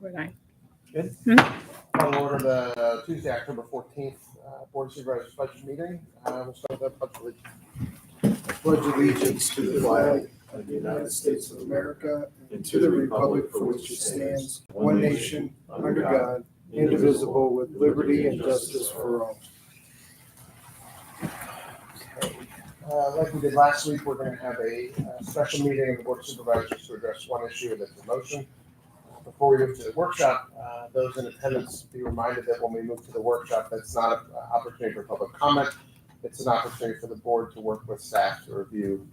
Would I? Good. Hmm? Call to order the Tuesday, October 14th, Board of Supervisors budget meeting. We'll start with the pledge allegiance. Pledge allegiance to the flag of the United States of America and to the republic for which it stands, one nation, under God, indivisible, with liberty and justice for all. Like we did last week, we're going to have a special meeting of the Board of Supervisors to address one issue, and it's a motion. Before we move to the workshop, those in attendance be reminded that when we move to the workshop, that's not an opportunity for public comment. It's an opportunity for the board to work with staff to review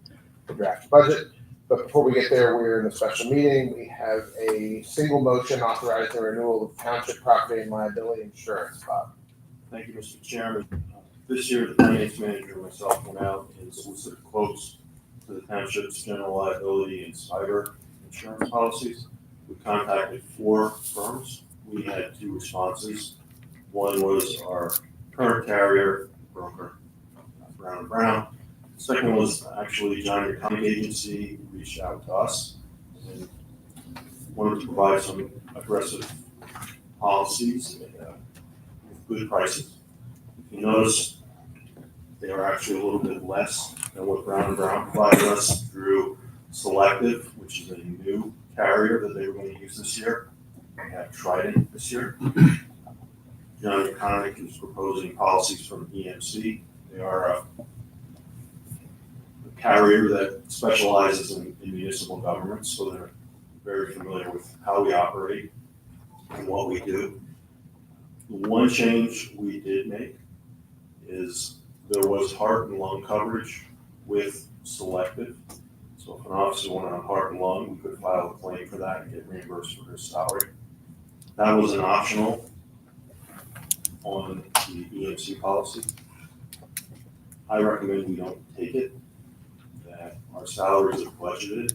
the draft budget. But before we get there, we're in a special meeting. We have a single motion authorizing the renewal of township property and liability insurance. Bob. Thank you, Mr. Chairman. This year, the finance manager and myself went out and solicited quotes for the township's general liability and cyber insurance policies. We contacted 4 firms. We had 2 responses. One was our current carrier broker, Brown & Brown. Second was actually John Conning Agency who reached out to us and wanted to provide some aggressive policies with good prices. If you notice, they are actually a little bit less than what Brown & Brown provided us through Selective, which is a new carrier that they were going to use this year. We have Trident this year. John Conning is proposing policies from EMC. They are a carrier that specializes in municipal government, so they're very familiar with how we operate and what we do. The one change we did make is there was heart and lung coverage with Selective. So if an officer went on heart and lung, we could file a claim for that and get reimbursed for his salary. That was an optional on the EMC policy. I recommend we don't take it, that our salaries are budgeted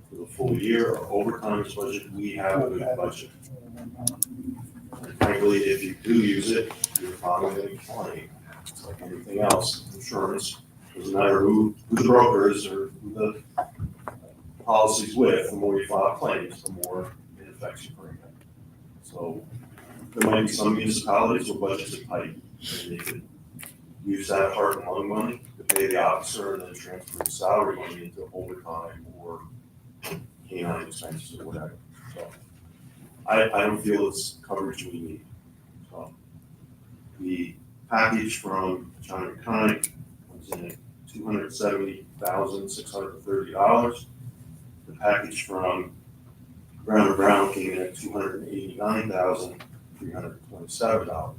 for the full year. Our overtime is budgeted. We have a good budget. And frankly, if you do use it, you're probably going to claim. It's like anything else, insurance. Doesn't matter who the broker is or who the policy's with, the more you file claims, the more it affects your premium. So there might be some municipalities where budgets are tight, and they could use that heart and lung money to pay the officer and then transfer the salary money into overtime or canine expenses or whatever. So I don't feel it's coverage we need. So the package from John Conning was in at $270,630. The package from Brown & Brown came in at $289,327.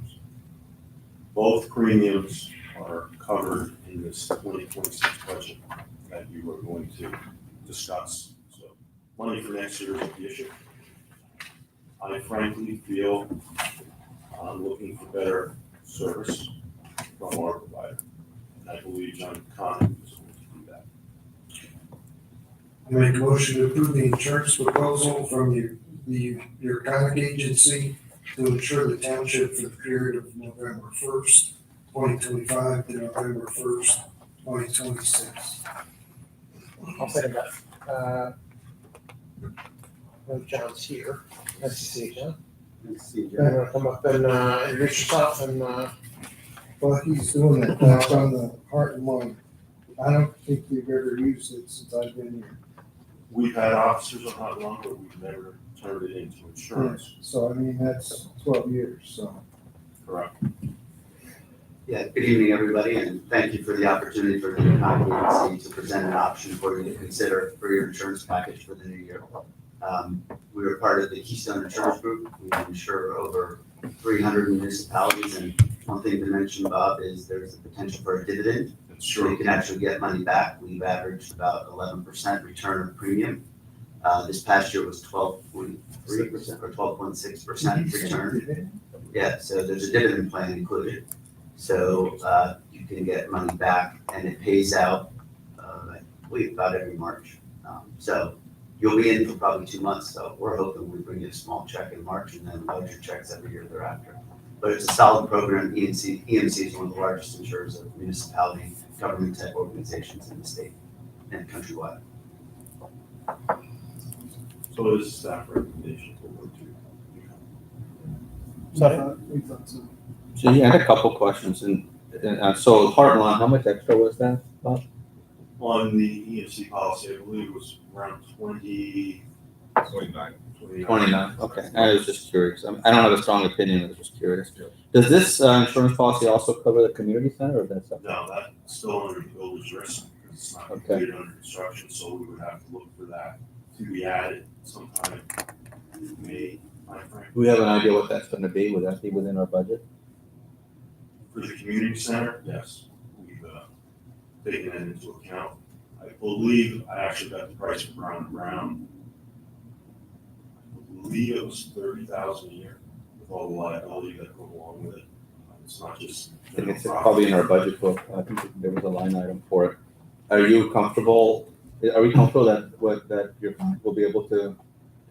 Both premiums are covered in this 2026 budget that you are going to discuss. So money for next year is the issue. I frankly feel I'm looking for better service from our provider. And I believe John Conning is going to do that. I make a motion to approve the insurance proposal from your Conning Agency to insure the township for the period of November 1st, 2025 to November 1st, 2026. I'll second that. John's here. Nice to see you, John. Nice to see you, You want to come up and introduce yourself and Well, he's doing that back on the heart and lung. I don't think we've ever used it since I've been here. We've had officers on heart and lung, but we've never turned it into insurance. So, I mean, that's 12 years, so. Correct. Yeah, good evening, everybody, and thank you for the opportunity for the Conning Agency to present an option for you to consider for your insurance package for the new year. We are part of the Keystone Insurance Group. We insure over 300 municipalities, and one thing to mention, Bob, is there's a potential for a dividend. That's So you true. can actually get money back. We've averaged about 11% return of premium. This past year was 12.3% or 12.6% return. Yeah, so there's a dividend plan included. So you can get money back, and it pays out, I believe, about every March. So you'll be in for probably 2 months. So we're hoping we bring you a small check in March and then larger checks every year thereafter. But it's a solid program. EMC is one of the largest insurers of municipality government type organizations in the state and countrywide. So it is a staff recommendation to work to Sorry? We thought so. So you had a couple questions, and so Heartland, how much extra was that? Bob? On the EMC policy, I believe it was around 29. 29, okay. I was just curious. I don't have a strong opinion, I was just curious. Does this insurance policy also cover the community center, or that's something? No, that's still under the builder's risk, because it's not Okay. completed under construction, so we would have to look for that to be added sometime in May timeframe. Do we have an idea what that's gonna be? Would that be within our budget? For the community center, yes, we've taken that into account. I believe I actually got the price for Brown and Brown. I believe it was 30,000 a year with all the liability that goes along with it. It's not just. I think it's probably in our budget book. I think there was a line item for it. Are we comfortable that we'll be able to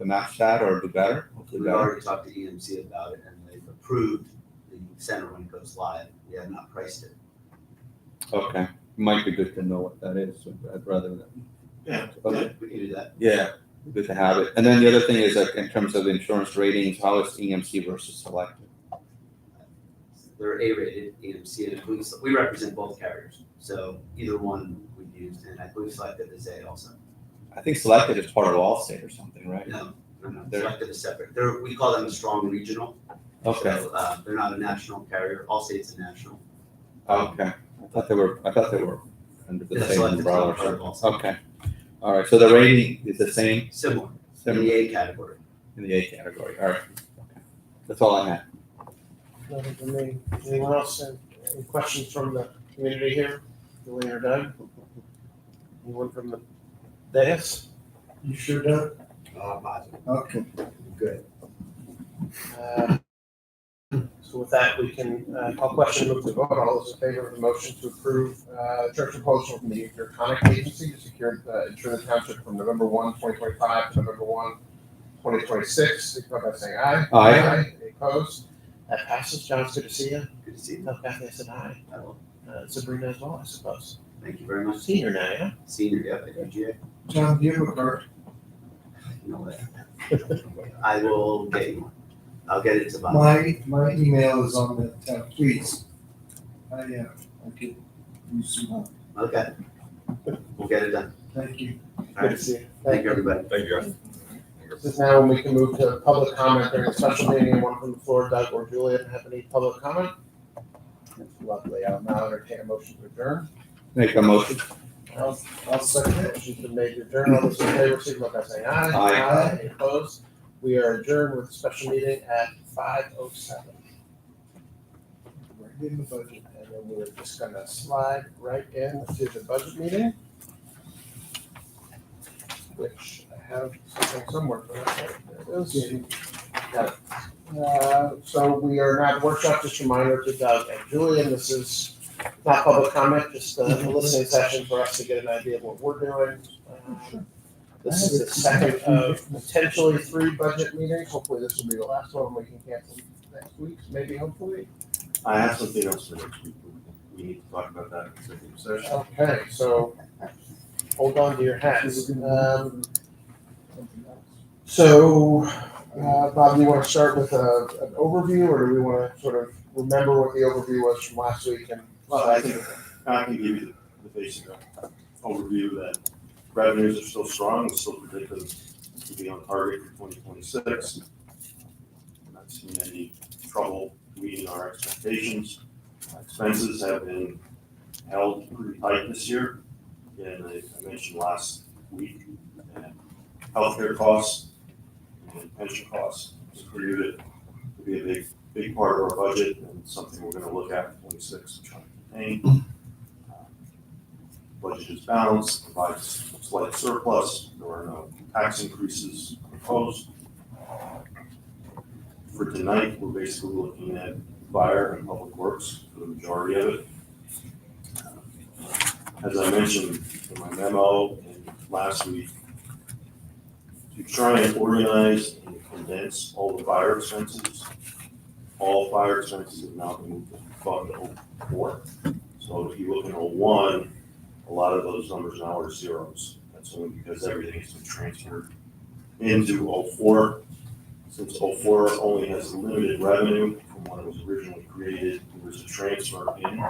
match that or do better? Hopefully We've better. already talked to EMC about it, and they've approved the center when it goes live. We have not priced it. Okay, might be good to know what that is, rather than. Yeah. Okay. We can do that. Yeah, good to have it. And then the other thing is, like, in terms of insurance ratings, how is EMC versus Selective? They're A-rated, EMC, and we represent both carriers. So either one we used, and I believe Selective is A also. I think Selective is part of Allstate or something, right? No, They're- Selective is separate. We call them a strong regional. Okay, So, they're not a national carrier. Allstate's a national. okay. I thought they were under the Yeah, same Selective's umbrella or not part of something. Allstate. Okay. All right, so the rating is the same Similar, in the A category. in the A category. All right. Okay. That's all I had. Nothing from me. Anyone else? Any questions from the community here? Julie or Doug? Anyone from the dais? You sure, Doug? Positive. Okay, good. So with that, we can call question, move to vote. All those in favor of the motion to approve church proposal from the Interconic Agency to secure insure the township from November 1, 2025 to November 1, 2026, signify by saying aye. Aye. Any opposed? That passes. John, it's good to see you. Good to see you. Tell Kathy I said aye. Sabrina as well, I suppose. Thank you very much. Senior now, yeah? Senior, yep, at UGA. John, do you have a card? You know what? I will get you one. I'll get it to Bob. My email is on the tab, please. I could use some help. Okay. We'll get it done. Thank you. All Good to right. see you. Thank you, everybody. Thank you. This is now when we can move to public comment during a special meeting. Anyone from the floor, Doug or Juliet, have any public comment? Lovely. I'll now entertain a motion to adjourn. Make a motion. I'll second it. Motion's been made to adjourn. All those in favor, signify by saying aye. Aye. Any opposed? We are adjourned with a special meeting at 5:07. Right in the budget. And then we're just gonna slide right into the budget meeting, which I have something somewhere for that. There it is. Got it. So we are now at the workshop, just a reminder to Doug and Julian, this is not public comment, just a listening session for us to get an idea of what we're doing. This is the second of potentially 3 budget meetings. Hopefully this will be the last one. We can cancel next week, maybe, hopefully. I have something else for next week. We need to talk about that in executive session. Okay, so hold on to your hats. Bob, do you want to start with an overview, or do we want to sort of remember what the overview was from last week? And Well, I can give you the basic overview that revenues are still strong, we're still predicted to be on target for 2026. Not seen any trouble meeting our expectations. Expenses have been held pretty tight this year. Again, I mentioned last week, that healthcare costs and pension costs is created to be a big part of our budget and something we're gonna look at in 26 and try to contain. Budget is balanced, provides slight surplus, there are no tax increases proposed. For tonight, we're basically looking at fire and public works for the majority of it. As I mentioned in my memo and last week, to try and organize and condense all the fire expenses, all fire expenses have now been moved to Fund 04. So if you look in 01, a lot of those numbers now are zeros. That's only because everything has been transferred into 04. since '04 only has limited revenue from when it was originally created, there was a transfer in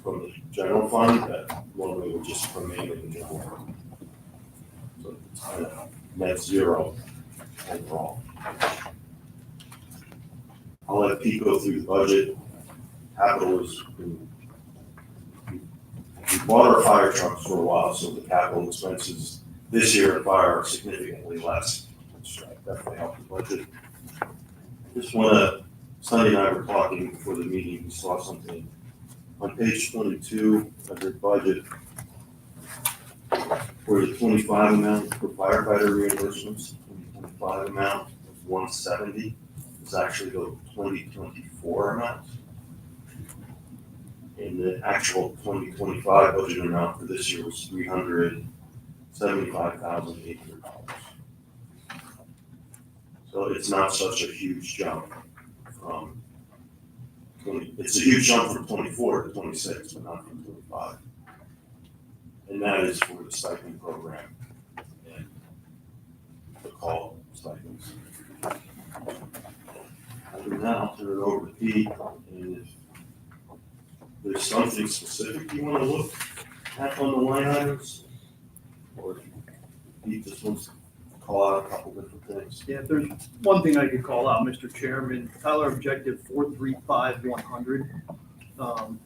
from the general fund that normally would just remain in the general fund. So it's kind of net zero overall. I'll let Pete go through the budget. Capital is, we bought our fire trucks for a while, so the capital expenses this year in fire are significantly less, which definitely helped the budget. Just wanna, Sunday and I were talking before the meeting, we saw something on page 22 of the budget for the 25 amount for firefighter reimbursements, 2025 amount of 170 is actually the 2024 amount. And the actual 2025 budget amount for this year was $375,800. So it's not such a huge jump from it's a huge jump from 24 to 26, but not from 25. And that is for the stipend program and the call stipends. Other than that, I'll turn it over to Pete, and if there's something specific you want to look at on the line items, or if Pete just wants to call out a couple different things. Yeah, if there's one thing I could call out, Mr. Chairman, Tyler Objective 435100,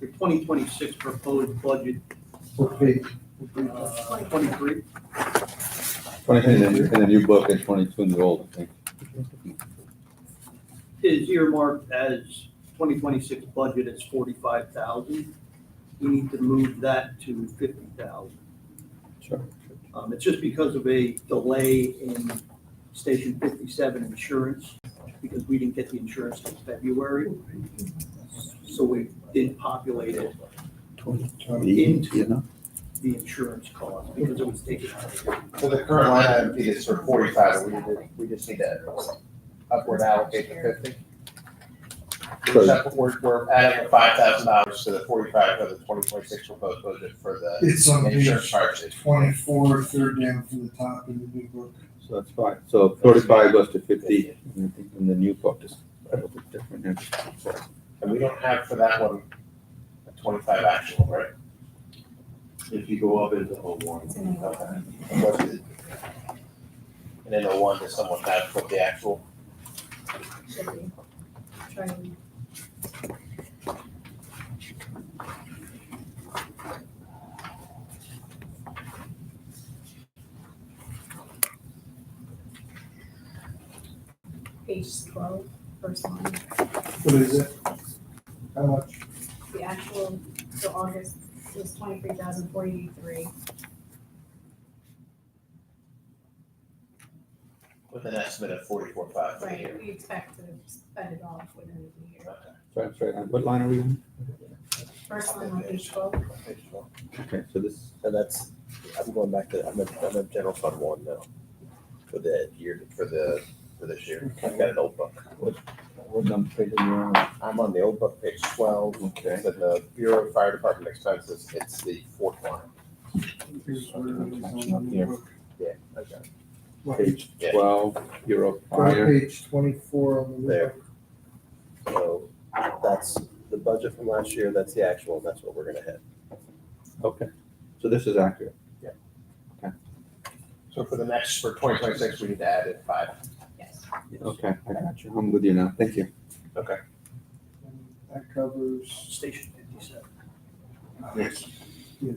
the 2026 proposed budget, What page? 23, 20 in the new book and 22 in the old, I think. is earmarked as 2026 budget is 45,000. We need to move that to 50,000. Sure. It's just because of a delay in Station 57 insurance, because we didn't get the insurance in February. So we didn't populate it into the insurance cost because it was taken out of it. So the current line item Pete, is for 45, and we just need to upward allocate the 50. We're adding $5,000 to the 45 for the 2026 proposed budget for the It's on insurance page charges. 24, third down from the top in the big book. So that's fine. So 45 goes to 50, and I think in the new book is a little bit different. And we don't have for that one a 25 actual, right? If you go up into 01, Okay. And what is it? And then 01, does someone have what the actual? Should be. Trying. Page 12, first line. What is it? How much? The actual for August was 23,483. With an estimate of 44.5 for the Right, year. we expect to spend it all within the year. Okay. Sorry. What line are we on? First line on page 12. Page 12. Okay, so this, And that's, I'm going back to, I'm in general fund 1 now, for the year, for this year. I've got an old book. what number page are you on? I'm on the old book, page 12. Okay. It's in the Bureau of Fire Department expenses, it's the 4th line. Here's where it is on the Up here. book. Yeah, okay. Page Yeah. 12, Euro Go to fire. page 24 on the new There. book. So that's the budget from last year, that's the actual, and that's what we're gonna hit. Okay, so this is accurate. So for the next, for 2026, we need to add in 5. Yes. Okay, I got you. I'm with you now. Thank you. And that covers, Station 57. Yes. yes,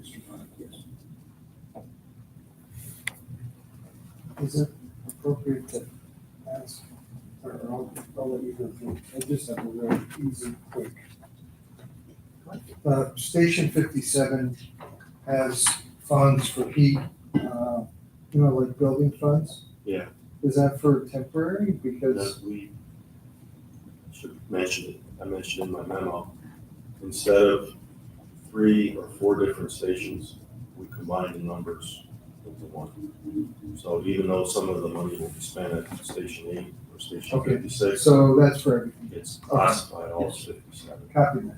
Yes. is it appropriate to ask, or I'll let you go through, I just have a real easy, quick. Station 57 has funds for heat, like building funds. Yeah. Is that for temporary? Because, That we should mention it, I mentioned in my memo, instead of 3 or 4 different stations, we combined the numbers into one. So even though some of the money will be spent at Station 8 or Station Okay. 56, so that's for everything, it's classified all as 57. copy that,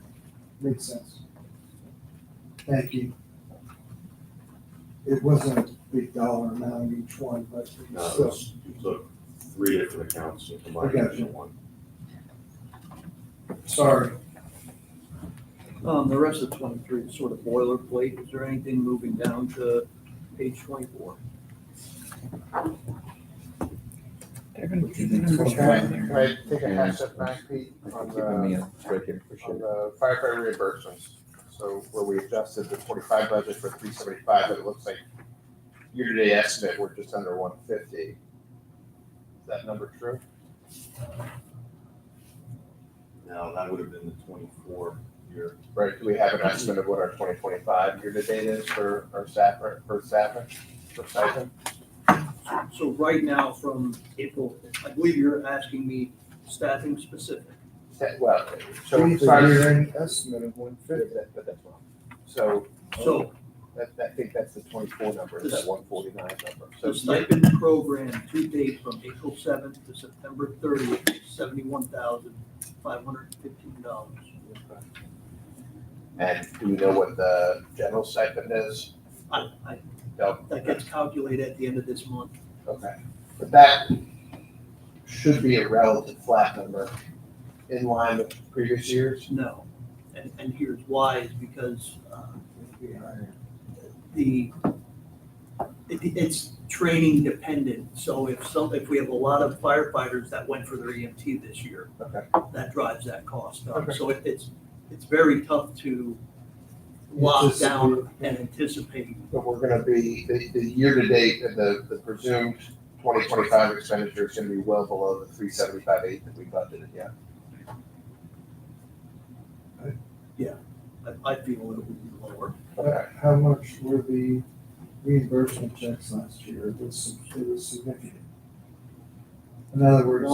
makes sense. Thank you. It wasn't a big dollar amount each one, but Now, still, you took three different accounts and combine I got it you. into one. Sorry. The rest of 23 is sort of boilerplate. Is there anything moving down to page 24? Can I take a half step back, Pete, on Keeping me the, up straight here for on sure. the firefighter reimbursements? So where we adjusted the 25 budget for 375, but it looks like year-to-date estimate, we're just under 150. Is that number true? Now, that would have been the 24 year. Right, do we have an estimate of what our 2025 year-to-date is for our staff, or for staffing, for stipend? So right now from April, I believe you're asking me staffing specific. Well, so, So the sorry, year-end estimate of 150. but that's wrong. So, So I think that's the 24 number, is that 149 number. So the stipend program to date from April 7th to September 30th, is $71,515. And do we know what the general stipend is? I, No. that gets calculated at the end of this month. Okay, but that should be a relative flat number in line with previous years. No. And here's why, is because it's training dependent. So if we have a lot of firefighters that went for their EMT this year, Okay. that drives that cost up. Okay. So it's very tough to lock down and anticipate. But we're gonna be, the year-to-date, the presumed 2025 expenditure is gonna be well below the 375.8 that we budgeted, yeah. I feel it'll be lower. Okay. How much were the reimbursement checks last year? It was significant. In other words,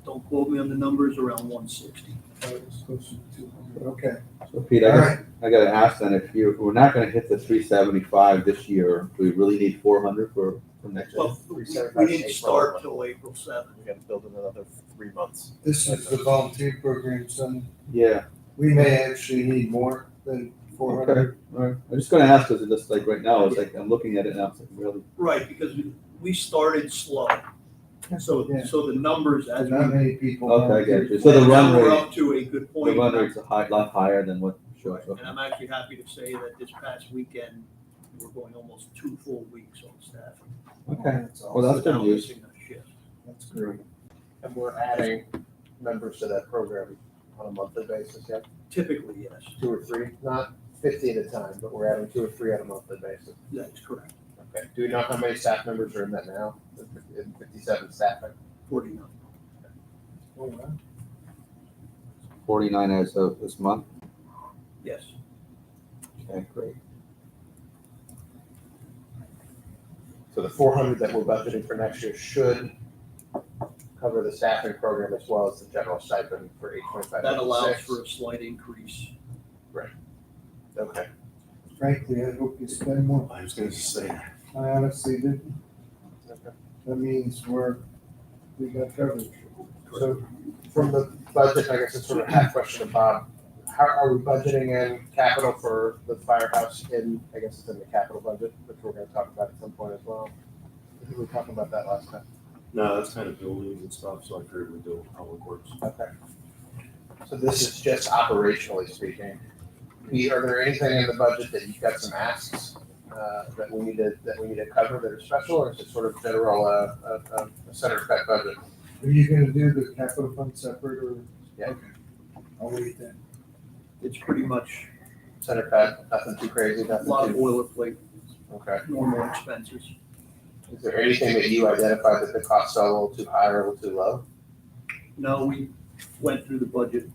Don't quote me on the numbers, around 160. it was closer to 200. Okay. So Pete, All I right. guess, I gotta ask then, if we're not gonna hit the 375 this year, do we really need 400 for next year? Well, we didn't start till April 7th. We gotta build another 3 months. This is the volunteer program, son. Yeah, We may actually need more than 400. all right. I'm just gonna ask, because it's just like right now, it's like, I'm looking at it now, it's like really, Right, because we started slow. So Yeah. the numbers as Not we. many people. okay, I volunteer. get you. So the now run we're rate, up to a good the point. run rate's a lot higher than what shows. And I'm actually happy to say that this past weekend, we're going almost 2 full weeks on staffing. Okay, That's well, that's without good news. missing a shift. That's great. And we're adding members to that program on a monthly basis, yeah? Typically, yes, 2 or 3, not 50 at a time, but we're adding 2 or 3 on a monthly basis. that's correct, Okay, do we know how many staff members are in that now, in 57 staffing? 49. Oh, wow. 49 as of this month. Yes, Okay, great. So the 400 that we're budgeting for next year should cover the staffing program as well as the general stipend for 825. that allows for a slight increase. Okay, Frankly, I hope you spend more. I was gonna just say, I honestly didn't. okay. That means we got coverage. So from the budget, I guess it's sort of a half question to Bob. How are we budgeting in capital for the firehouse I guess it's in the capital budget, which we're gonna talk about at some point as well. We were talking about that last time. no, that's kind of buildings and stuff, so I figured we'd do public works. Okay. So this is just operationally speaking. Pete, are there anything in the budget that you've got some asks that we need to cover that are special, or is it sort of general, a center cut budget? Are you gonna do the capital fund separate or? Yeah. Okay. I'll wait then. It's pretty much Center cut, nothing too crazy, a nothing lot of too, boilerplate, okay. normal expenses. Is there anything that you identified that the costs are a little too high or a little too low? No, we went through the budget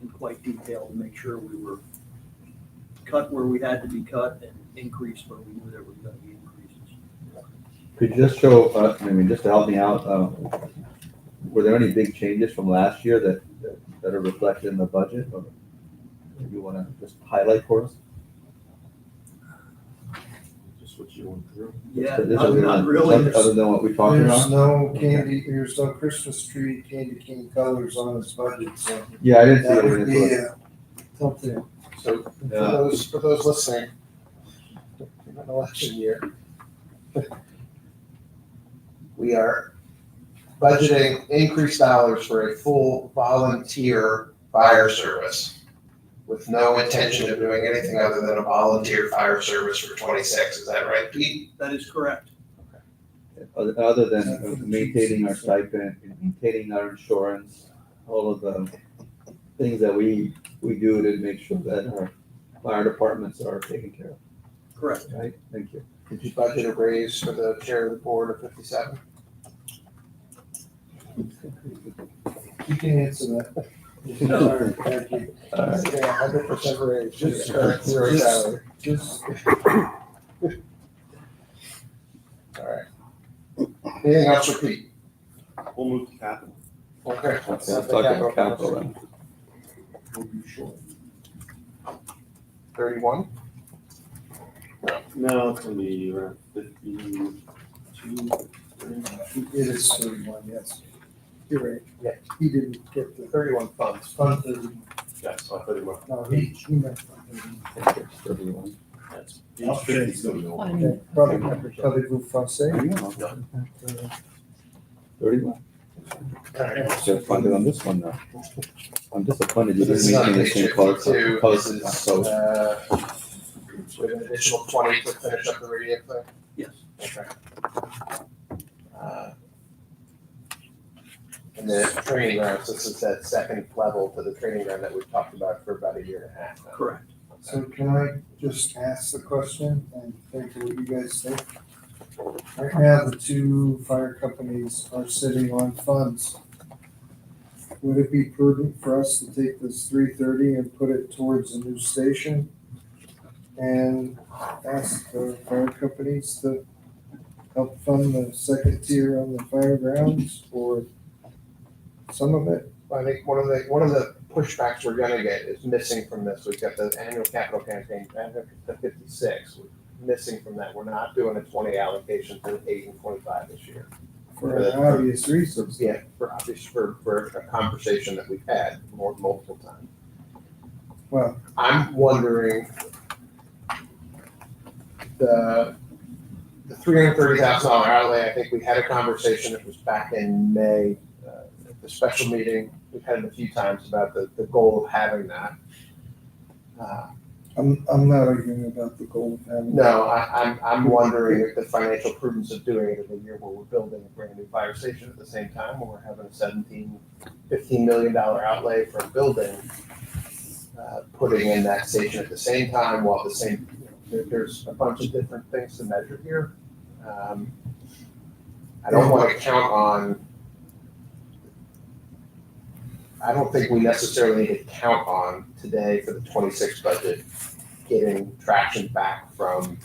in quite detail to make sure we were cut where we had to be cut and increased where we knew there was gonna be increases. Could you just show, just to help me out, were there any big changes from last year that are reflected in the budget? Or you wanna just highlight for us? Just what you went through. Yeah, Just not really. Other than what we talked There's about? no candy, there's no Christmas tree, candy cane colors on this budget, so Yeah, I didn't see that it. would in be this something. So for those listening, in an election year, we are budgeting increased dollars for a full volunteer fire service with no intention of doing anything other than a volunteer fire service for 26. Is that right, Pete? That is correct. Other than maintaining our stipend, maintaining our insurance, all of the things that we do to make sure that our fire departments are taken care of, Correct. right? Thank you. Did you budget a raise for the chair of the board of 57? You can answer that. No. Thank you. All right. 100% raise. Just- Current zero just- salary. Just, All right. Anything else for Pete? We'll move to capital. Okay. Okay, let's talk about capital then. we'll be short. 31? No, it's gonna be around 52. It is 31, yes. You're right. Yeah. He didn't get the 31 funds. fund 30. Yes, I thought it was. No, he meant fund 30. Thank you. 31. That's. I'll Page 50 's change gonna be over. Okay, Probably français. 31. All right. So funded on this one now. I'm disappointed you This didn't is on maintain the page same color. 52. Post This is, post. with an additional 20 to finish up the radio thing? Yes. Okay. And the training grounds, this is that second level to the training ground that we've talked about for about a year and a half now. Correct. So can I just ask the question and think of what you guys think? Right now, the two fire companies are sitting on funds. Would it be prudent for us to take this 330 and put it towards a new station? And ask the fire companies to help fund the second tier on the fire grounds or some of it? I think one of the pushbacks we're gonna get is missing from this. We've got the annual capital campaign, the 56. Missing from that, we're not doing a 20 allocation to 8 and 25 this year. For obvious reasons. Yeah, for a conversation that we've had multiple times. Well, I'm wondering, the $330,000 outlay, I think we had a conversation, it was back in May, at the special meeting, we've had it a few times about the goal of having that. I'm not arguing about the goal of having. No, I'm wondering if the financial prudence of doing it in a year where we're building a brand new fire station at the same time, where we're having a $15 million outlay for a building, putting in that station at the same time, while at the same, there's a bunch of different things to measure here. I don't want to count on, I don't think we necessarily need to count on today for the 26 budget getting traction back from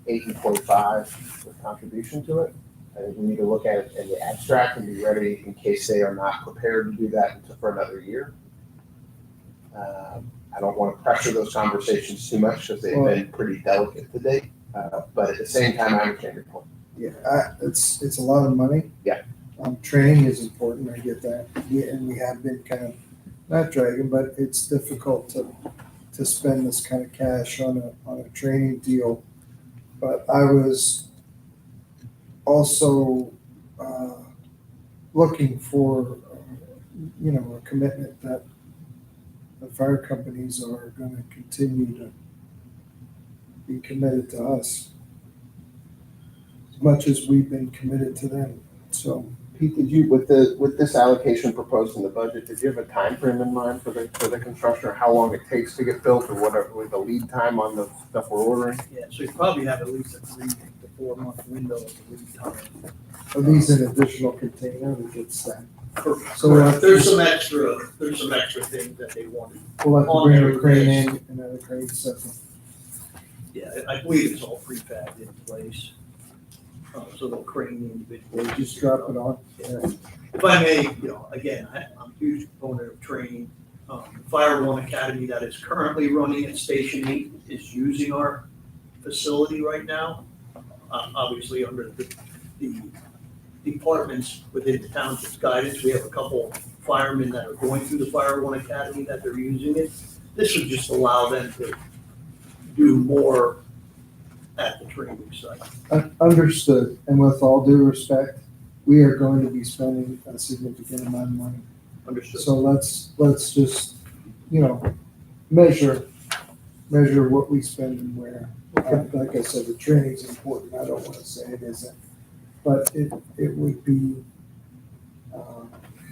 8 and 25 with contribution to it. I think we need to look at it in the abstract and be ready in case they are not prepared to do that for another year. I don't want to pressure those conversations too much because they've been pretty delicate to date. But at the same time, I understand your point. Yeah, it's a lot of money. Yeah. Training is important, I get that. And we have been kind of, not dragging, but it's difficult to spend this kind of cash on a training deal. But I was also looking for, a commitment that the fire companies are going to continue to be committed to us as much as we've been committed to them. So Pete, did you, with this allocation proposed in the budget, did you have a time frame in mind for the construction, or how long it takes to get built, or whatever, with the lead time on the stuff we're ordering? Yeah, so you probably have at least a 3 to 4 month window of lead time. are these an additional container that gets that? So Correct. There's some extra things that they wanted. We'll have to bring a crane in and then a crane system. Yeah, I believe it's all prefabbed in place. So they'll crane the individual. They just drop it on. If I may, again, I'm a huge proponent of training. The Fire One Academy that is currently running at Station 8 is using our facility right now. Obviously, under the departments within the township's guidance, we have a couple firemen that are going through the Fire One Academy that they're using it. This would just allow them to do more at the training site. Understood. And with all due respect, we are going to be spending a significant amount of money. Understood. So let's just, measure what we spend and where. Like I said, the training's important, I don't wanna say it isn't, but it would be,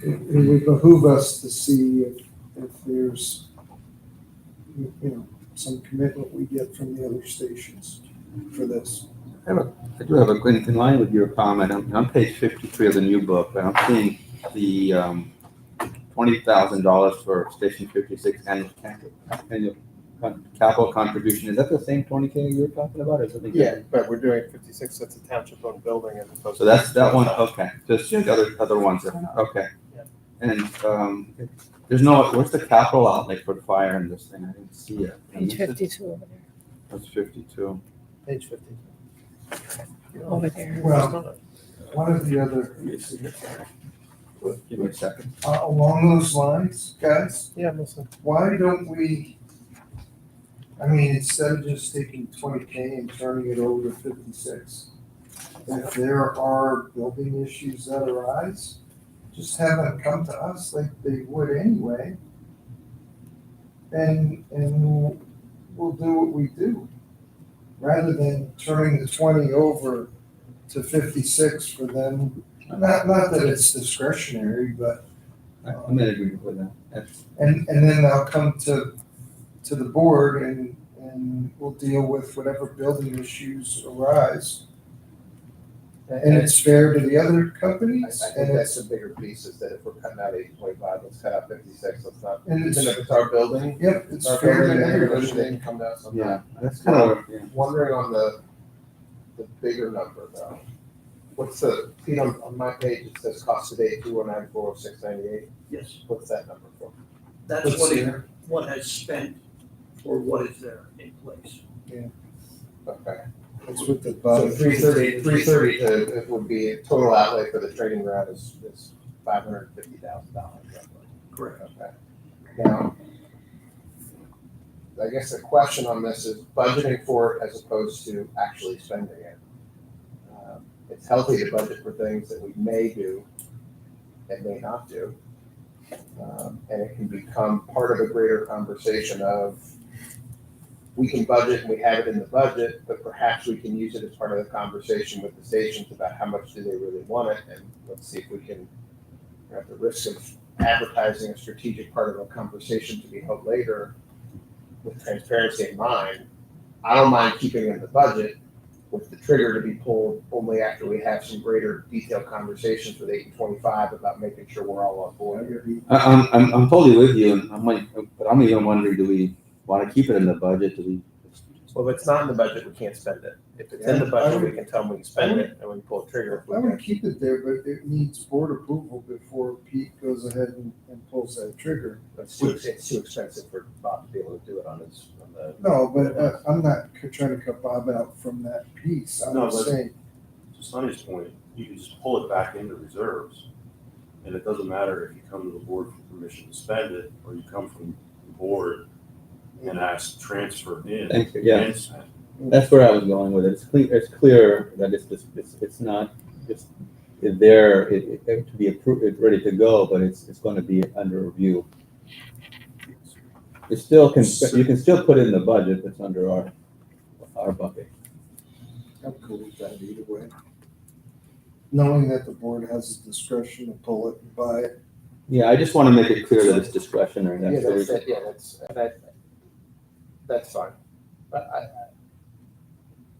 it would behoove us to see if there's, some commitment we get from the other stations for this. I do have in line with your comment, on page 53 of the new book, I'm seeing the $20,000 for Station 56 annual capital contribution. Is that the same 20K you're talking about, or something? Yeah, but we're doing 56, that's a township-owned building as opposed to. So that's that one, okay, just the other ones, okay. Yeah. And there's no, what's the capital outlay for the fire in this thing? I didn't see it. Page 52 over there. That's 52. Page 50. Over there. Well, one of the other, Give me a second. along those lines, guys, Yeah, listen. why don't we, I mean, instead of just taking 20K and turning it over to 56, if there are building issues that arise, just have them come to us like they would anyway. And we'll do what we do, rather than turning the 20 over to 56 for them. Not that it's discretionary, but, I'm in agreement with that. That's- and then they'll come to the board and we'll deal with whatever building issues arise. And it's fair to the other companies, I think and that's it's, the bigger piece, is that if we're cutting out 825, let's cut out 56, let's not, and even it's, if it's our building, yep, it's our fair building, to then everybody. they can come down sometime. Yeah, that's kind of, yeah. Wondering on the bigger number though. What's the, Pete, on my page, it says cost today, 219,406.98. Yes, What's that number for? that's What's what has spent or what is there in place. Okay. It's with the So bottom. 330 it would be total outlay for the training ground is $550,000 roughly. Correct. Okay. Now, I guess the question on this is budgeting for it as opposed to actually spending it. It's healthy to budget for things that we may do and may not do. And it can become part of a greater conversation of, we can budget and we have it in the budget, but perhaps we can use it as part of the conversation with the stations about how much do they really want it, and let's see if we can, at the risk of advertising a strategic part of a conversation to be held later, with transparency in mind, I don't mind keeping it in the budget with the trigger to be pulled only after we have some greater detailed conversations with 8 and 25 about making sure we're all on board. I'm totally with you, and I'm like, but I'm even wondering, do we want to keep it in the budget? Do we? Well, if it's not in the budget, we can't spend it. If it's in the budget, we can tell them we can spend it, and we can pull a trigger if we I would can. keep it there, but it needs board approval before Pete goes ahead and pulls that trigger. It's too expensive for Bob to be able to do it on the. No, but I'm not trying to cut Bob out from that piece. I'm No, just but- saying, To Sonny's point, you can just pull it back into reserves. And it doesn't matter if you come to the board for permission to spend it, or you come from the board and ask to transfer in. Thank you, yeah. and spend. That's where I was going with it. It's clear that it's not just there, it to be approved, it's ready to go, but it's going to be under review. It still can, you can still put it in the budget, it's under our bucket. I'm cool with that either way. Knowing that the board has the discretion to pull it and buy it. Yeah, I just want to make it clear that it's discretionary. That's the reason. That's fine.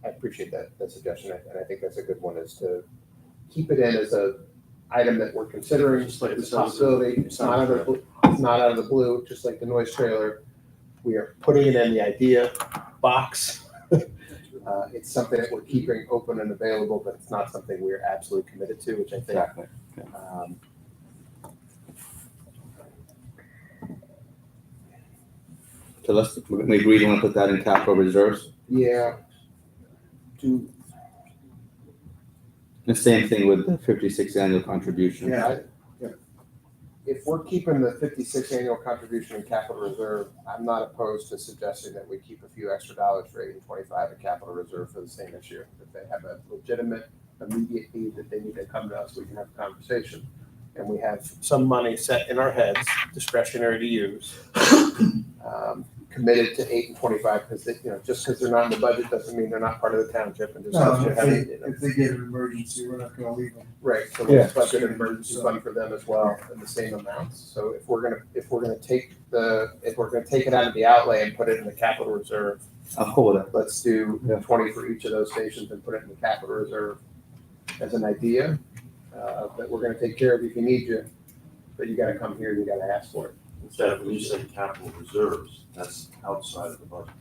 I appreciate that suggestion, and I think that's a good one, is to keep it in as a item that we're considering, Just like this the possibility, it's not out of the blue, just like the noise trailer. We are putting it in the idea box. It's something that we're keeping open and available, but it's not something we're absolutely committed to, which I think, Exactly. So we agree, you want to put that in capital reserves? yeah, The same thing with the 56 annual contribution. Yeah, if we're keeping the 56 annual contribution in capital reserve, I'm not opposed to suggesting that we keep a few extra dollars for 8 and 25 in capital reserve for the same issue. If they have a legitimate immediate need that they need to come to us, we can have a conversation. And we have some money set in our heads, discretionary to use, committed to 8 and 25, because they, just because they're not in the budget doesn't mean they're not part of the township, and just No, because if you they, have. if they get an emergency, we're not gonna leave them. Right, so Yeah. let's budget an emergency fund for them as well, in the same amounts. So if we're gonna take it out of the outlay and put it in the capital reserve, I'm cool with that. let's do Yeah. 20 for each of those stations and put it in the capital reserve as an idea, that we're gonna take care of if you need you, but you gotta come here, you gotta ask for it. Instead of when you say capital reserves, that's outside of the budget.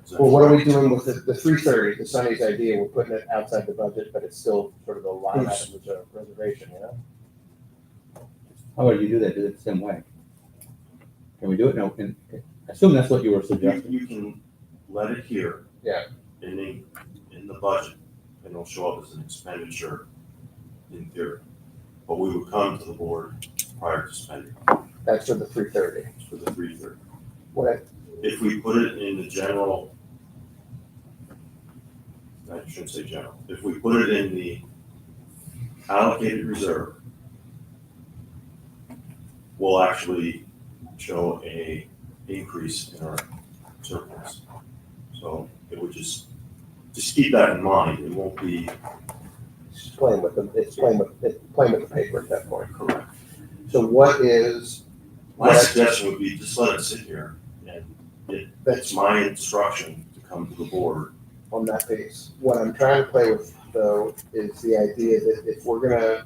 Is that Well, what are we doing with the 330, the Sunny's idea, we're putting it outside the budget, but it's still sort of a line item reservation, How about you do that, do it the same way? Can we do it? No, I assume that's what you were suggesting. You can let it here. Yeah. In the budget, and it'll show up as an expenditure in theory. But we would come to the board prior to spending That's for the 330. for the 330. What, If we put it in the general, I shouldn't say general, if we put it in the allocated reserve, we'll actually show a increase in our surplus. So it would just keep that in mind. It won't be it's playing with the paper at that point. correct. So what is, My Right. suggestion would be just let it sit here, and it's my instruction to come to the board. on that piece? What I'm trying to play with though is the idea that if we're gonna,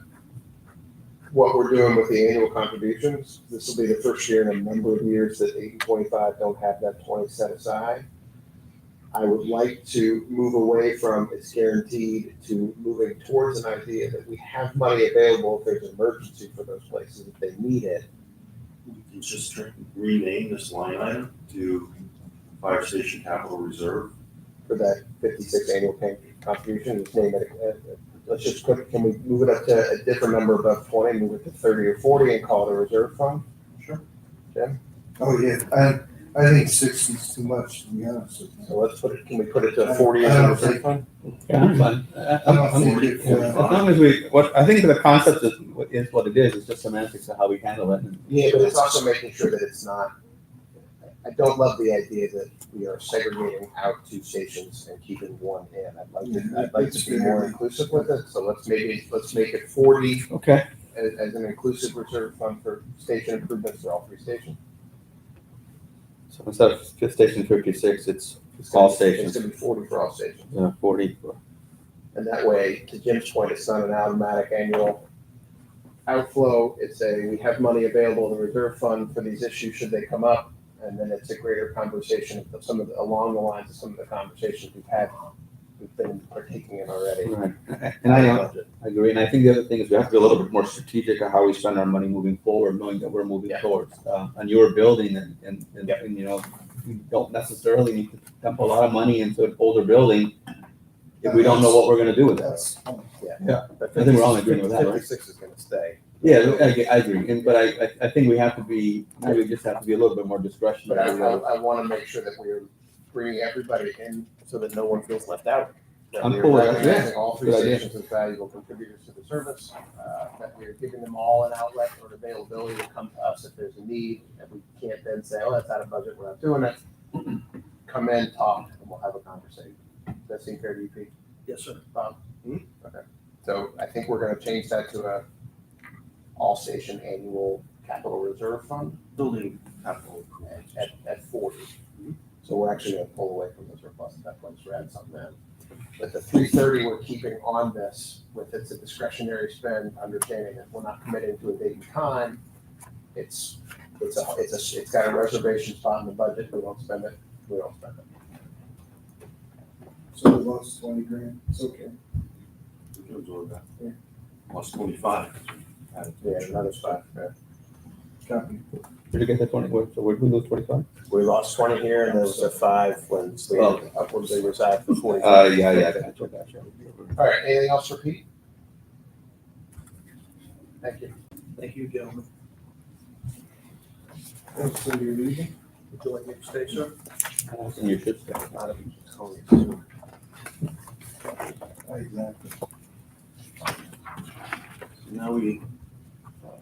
what we're doing with the annual contributions, this will be the first year in a number of years that 8 and 25 don't have that 20 set aside. I would like to move away from it's guaranteed to moving towards an idea that we have money available if there's an emergency for those places, if they need it. We can just rename this line item to Fire Station Capital Reserve. For that 56 annual contribution, just name it, let's just put, can we move it up to a different number above 20, move it to 30 or 40 and call it a reserve fund? Sure. Oh, yeah, I think 60 is too much, to be honest with you. So let's put it, can we put it to 40 as a reserve fund? Yeah, I'm fine. I don't think if, As long as I think the concept is what it is, it's just semantics of how we handle it. Yeah, but it's also making sure that it's not, I don't love the idea that we are segregating out 2 stations and keeping 1 in. I'd like to be more inclusive with it, so let's make it 40 Okay. as an inclusive reserve fund for station improvements for all 3 stations. So instead of fifth station 56, it's all stations. It's gonna be 40 for all stations. 40. And that way, to Jim's point, it's not an automatic annual outflow. It's we have money available in the reserve fund for these issues should they come up. And then it's a greater conversation of along the lines of some of the conversations we've been partaking in already. Right. And I agree. And I think the other thing is we have to be a little bit more strategic of how we spend our money moving forward, knowing that we're moving Yeah. towards a newer building and Yeah. we don't necessarily need to dump a lot of money into an older building if we don't know what we're gonna do with it. That's, But I think we're all in agreement with that, right? 56 is gonna stay. Yeah, I agree. But I think we have to be, maybe we just have to be a little bit more But discretionary. I want to make sure that we're bringing everybody in so that no one feels left out. That I'm we're cool with that, recognizing all 3 Good idea. stations as valuable contributors to the service, that we're giving them all an outlet or availability to come to us if there's a need, and we can't then say, oh, that's out of budget, we're not doing it. Come in, talk, and we'll have a conversation. Does that seem fair to you, Pete? Yes, sir. Bob? Okay. So I think we're gonna change that to a all station annual capital reserve fund Building capital improvements. at 40. So we're actually gonna pull away from the surplus at that point, so add something in. But the 330 we're keeping on this with it's a discretionary spend, understanding that we're not committing to a date and time. It's got a reservation spot in the budget, we don't spend it, we don't spend it. so we lost 20 grand, it's okay. We can absorb that. Plus 25. Yeah, another spot, yeah. Copy. Did you get that 20? So where did we lose 25? We lost 20 here and there was a 5 when we upwards they reside for 40. Yeah, gotcha. All right, anything else for Pete? Thank you. Thank you, gentlemen. So you're leaving? Would you like me to stay, sir? And you should stay. Not if you just call me. Exactly. Now we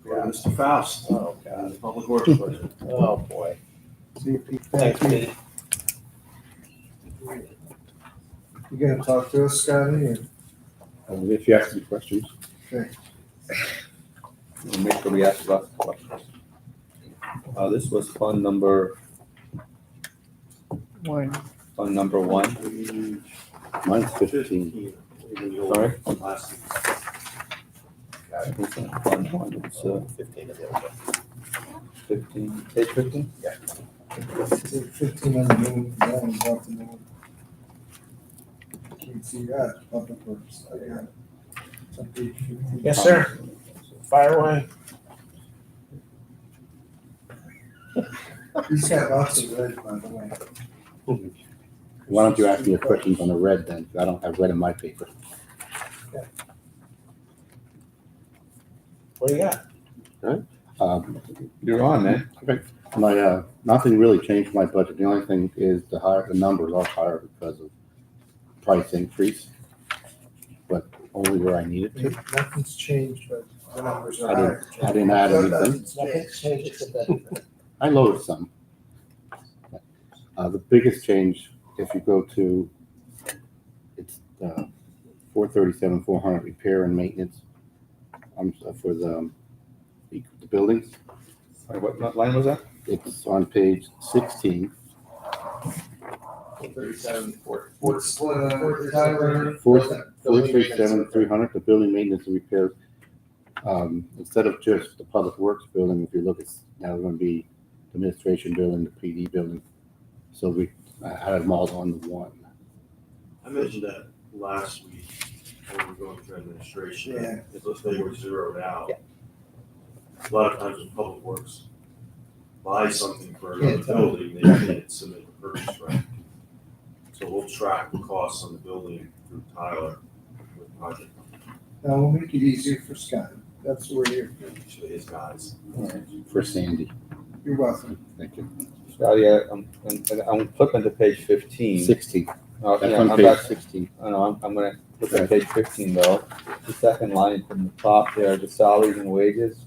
go to Mr. Faust, Oh, God. Public Works budget. Oh, boy. See if he- Thanks, Pete. You gonna talk to us, Scotty, or? If you ask any questions. We'll make sure we ask lots of questions. This was fund number One. one. Mine's 15. Sorry? Last week. It's fund one, it's 15 of the other. 15, page 15? Is it 15 on the moon, down about the moon? Can't see that, public works, I got it. It's on page 15. Yes, sir. Fire away. He's got lots of red, by the way. Why don't you ask me your questions on the red then? 'Cause I don't have red in my paper. What do you got? You're on, man. My, nothing really changed my budget. The only thing is the numbers are higher because of price increase, but only where I needed to. Nothing's changed, but the numbers are I higher. I didn't add anything. Nothing's changed. Nothing's changed except that. I lowered some. The biggest change, if you go to, it's 437, 400 repair and maintenance for the buildings. Sorry, what line was that? It's on page 16. 37, What's the Tyler? 437, 300, the building maintenance and repairs. Instead of just the public works building, if you look, it's now going to be the administration building, the PD building. So we added them all on the one. I mentioned that last week when we were going through administration. Yeah. Because they were zeroed out. A lot of times when Public Works buy something for another building, they can't submit a purchase rec. So we'll track the costs on the building through Tyler with project, Now, we'll make it easier for Scott. That's where usually his guys. For Sandy. you're welcome. Thank you. Scotty, I'm flipping to page 15. 16. Oh, That's yeah, on I'm page back. 16. I know, I'm gonna look at page 15 though. The second line from the top there, the salaries and wages.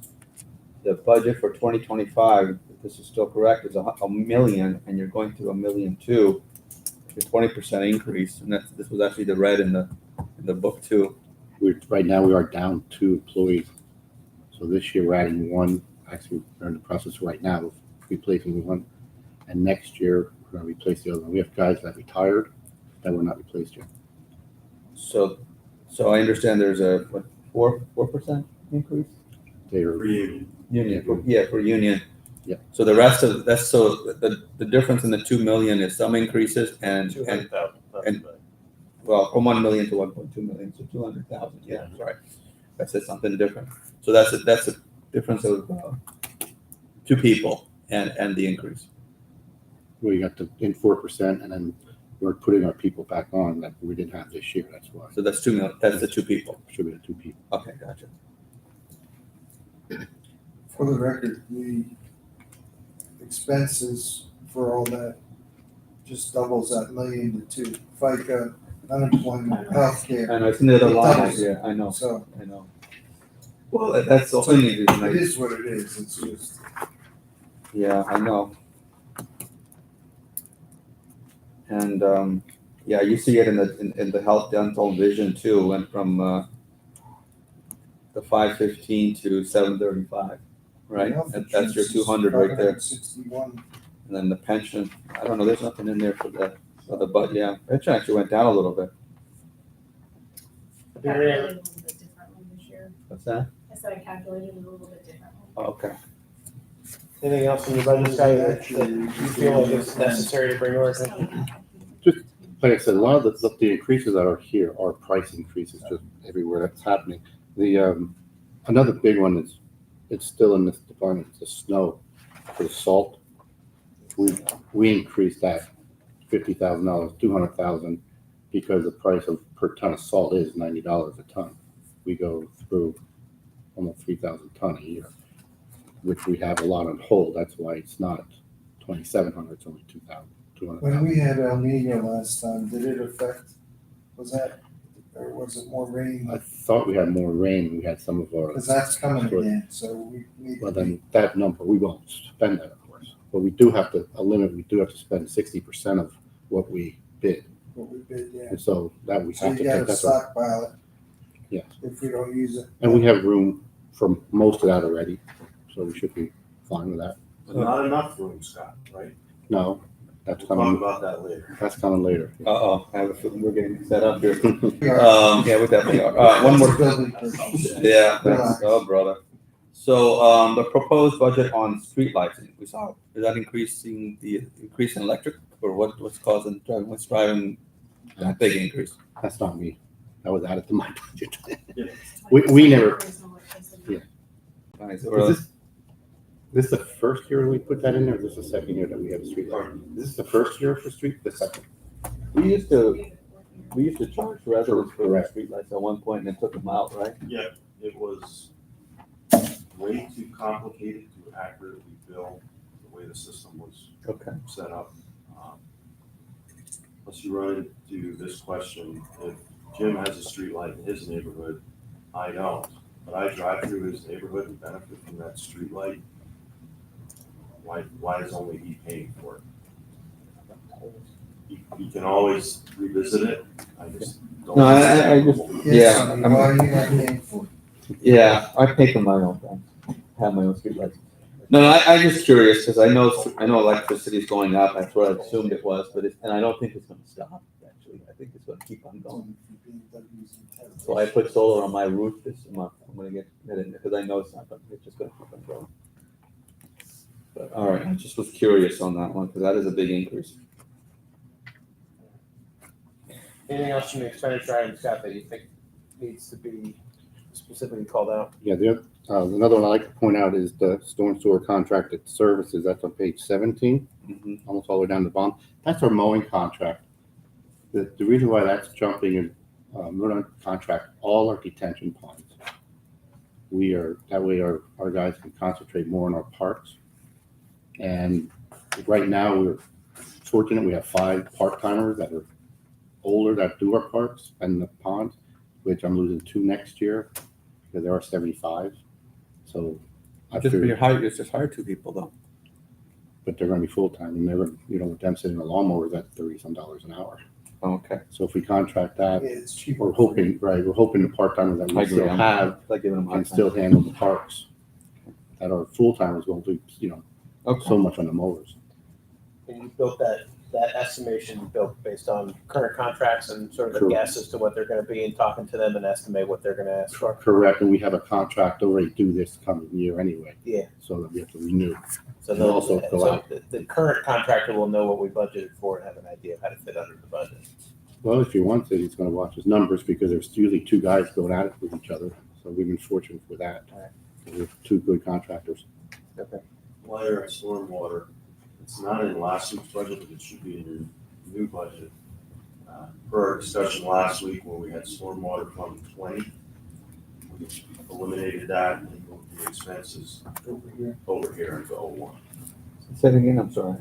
The budget for 2025, if this is still correct, is a million, and you're going to 1,000,002, a 20% increase, and this was actually the red in the book too. Right now, we are down 2 employees. So this year, we're adding 1. Actually, we're in the process right now of replacing 1. And next year, we're going to replace the other one. We have guys that retired that were not replaced yet. So I understand there's a, what, 4% increase? They're, Reunion. Union, for union. Yeah. So the rest of, so the difference in the 2 million is some increases and, well, from 1 million to 1.2 million, so 200,000, yeah, sorry. I said something different. So that's a difference of 2 people and the increase. we got the in 4%, and then we're putting our people back on that we didn't have this year. That's why. So that's 2 million, that's the 2 people. Should be the 2 people. Okay, gotcha. For the record, the expenses for all that just doubles that million to 2. FICA, unemployment, healthcare. I know, it's in the other line, Doubles. yeah, I know, So I know. Well, that's the only reason it I, is what it is. It's just, yeah, I know. And, yeah, you see it in the health, dental, and vision too, went from, the 515 to 735, right? health That's your insurance is 200 right there. 561. And then the pension, I don't know, there's nothing in there for the budget, yeah, pension actually went down a little bit. I calculated a little bit differently this year. What's that? I said I calculated it a little bit differently. Oh, okay. Anything else in your budget, Scotty, that you feel like it's necessary to bring to our attention? Like I said, a lot of the increases that are here are price increases just everywhere that's happening. The another big one is it's still in this department. It's the snow for the salt. We increased that $50,000, $200,000 because the price of per ton of salt is $90 a ton. We go through almost 3,000 ton a year, which we have a lot on hold. That's why it's not 2,700. It's only 2,000. When we had El Nino last time, did it affect, was that Or was it more rain? I thought we had more rain, we had some of our, Because that's coming again, so we need well to be then, that number, we won't spend that, of course. But we do have to, a limit, we do have to spend 60% of what we bid. what we bid, yeah. And so that we So have to you take gotta that. stockpile it. Yes. If we don't use it. And we have room for most of that already, so we should be fine with that. But not enough room, Scott, right? No, that's We'll talk coming, about that later. that's coming later. Uh-oh, I have a feeling we're getting set up here. We are- Yeah, we definitely are. One more. Building purchase. Yeah, thanks. Oh, brother. So, the proposed budget on street lighting, we saw, is that increasing the increase in electric? Or what's driving that big increase? That's not me. That was added to my budget. We never, Nice. is this the first year we put that in there, or is this the second year that we have a street light? Is this the first year for street, the second? We used to charge residents for Correct. streetlights at one point and then took them out, right? Yeah, it was way too complicated to accurately bill the way the system was Okay. set up. Plus you run into this question, if Jim has a street light in his neighborhood, I don't, but I drive through his neighborhood and benefit from that street light. Why is only he paying for it? You can always revisit it, I just don't. No, I just, Yes, yeah, I mean, I'm- why are you not paying for it? yeah, I pay for my own thing, have my own streetlights. No, I'm just curious, because I know electricity is going up, that's what I assumed it was, but and I don't think it's gonna stop, actually, I think it's gonna keep on going. So I put solar on my roof this month, I'm gonna get it in, because I know it's not, it's just gonna keep on going. But, all right, I just was curious on that one, because that is a big increase. Anything else from the expenditure item, Scott, that you think needs to be specifically called out? Yeah, another one I'd like to point out is the storm sewer contracted services, that's on page 17, almost all the way down to the bottom. That's our mowing contract. The reason why that's jumping is, we're gonna contract all our detention ponds. That way our guys can concentrate more on our parks. And right now, we're fortunate, we have 5 part-timers that are older that do our parks and the ponds, which I'm losing 2 next year, because there are 75. So I figured, Just hire 2 people though. but they're gonna be full-time, and they're, with them sitting in a lawnmower at $30-some an hour. Okay. So if we contract that, Yeah, it's cheaper. we're hoping the part-timers that I we agree, still I'm have like giving them a can hard time. still handle the parks. That our full-timers won't do, Okay. so much on the mowers. And you built that estimation built based on current contracts and sort of a Correct. guess as to what they're gonna be and talking to them and estimate what they're gonna ask for. Correct, and we have a contract already due this coming year anyway. Yeah. So that we have to renew. So And also they'll, go so out. the current contractor will know what we budgeted for and have an idea of how to fit under the budget. Well, if you want to, he's gonna watch his numbers, because there's usually 2 guys going at it with each other, so we've been fortunate for that. We have 2 good contractors. While you're at stormwater, it's not in last week's budget, but it should be in your new budget. Per our discussion last week where we had stormwater fund 20, we eliminated that and moved the expenses over here into 01. Say it again, I'm sorry.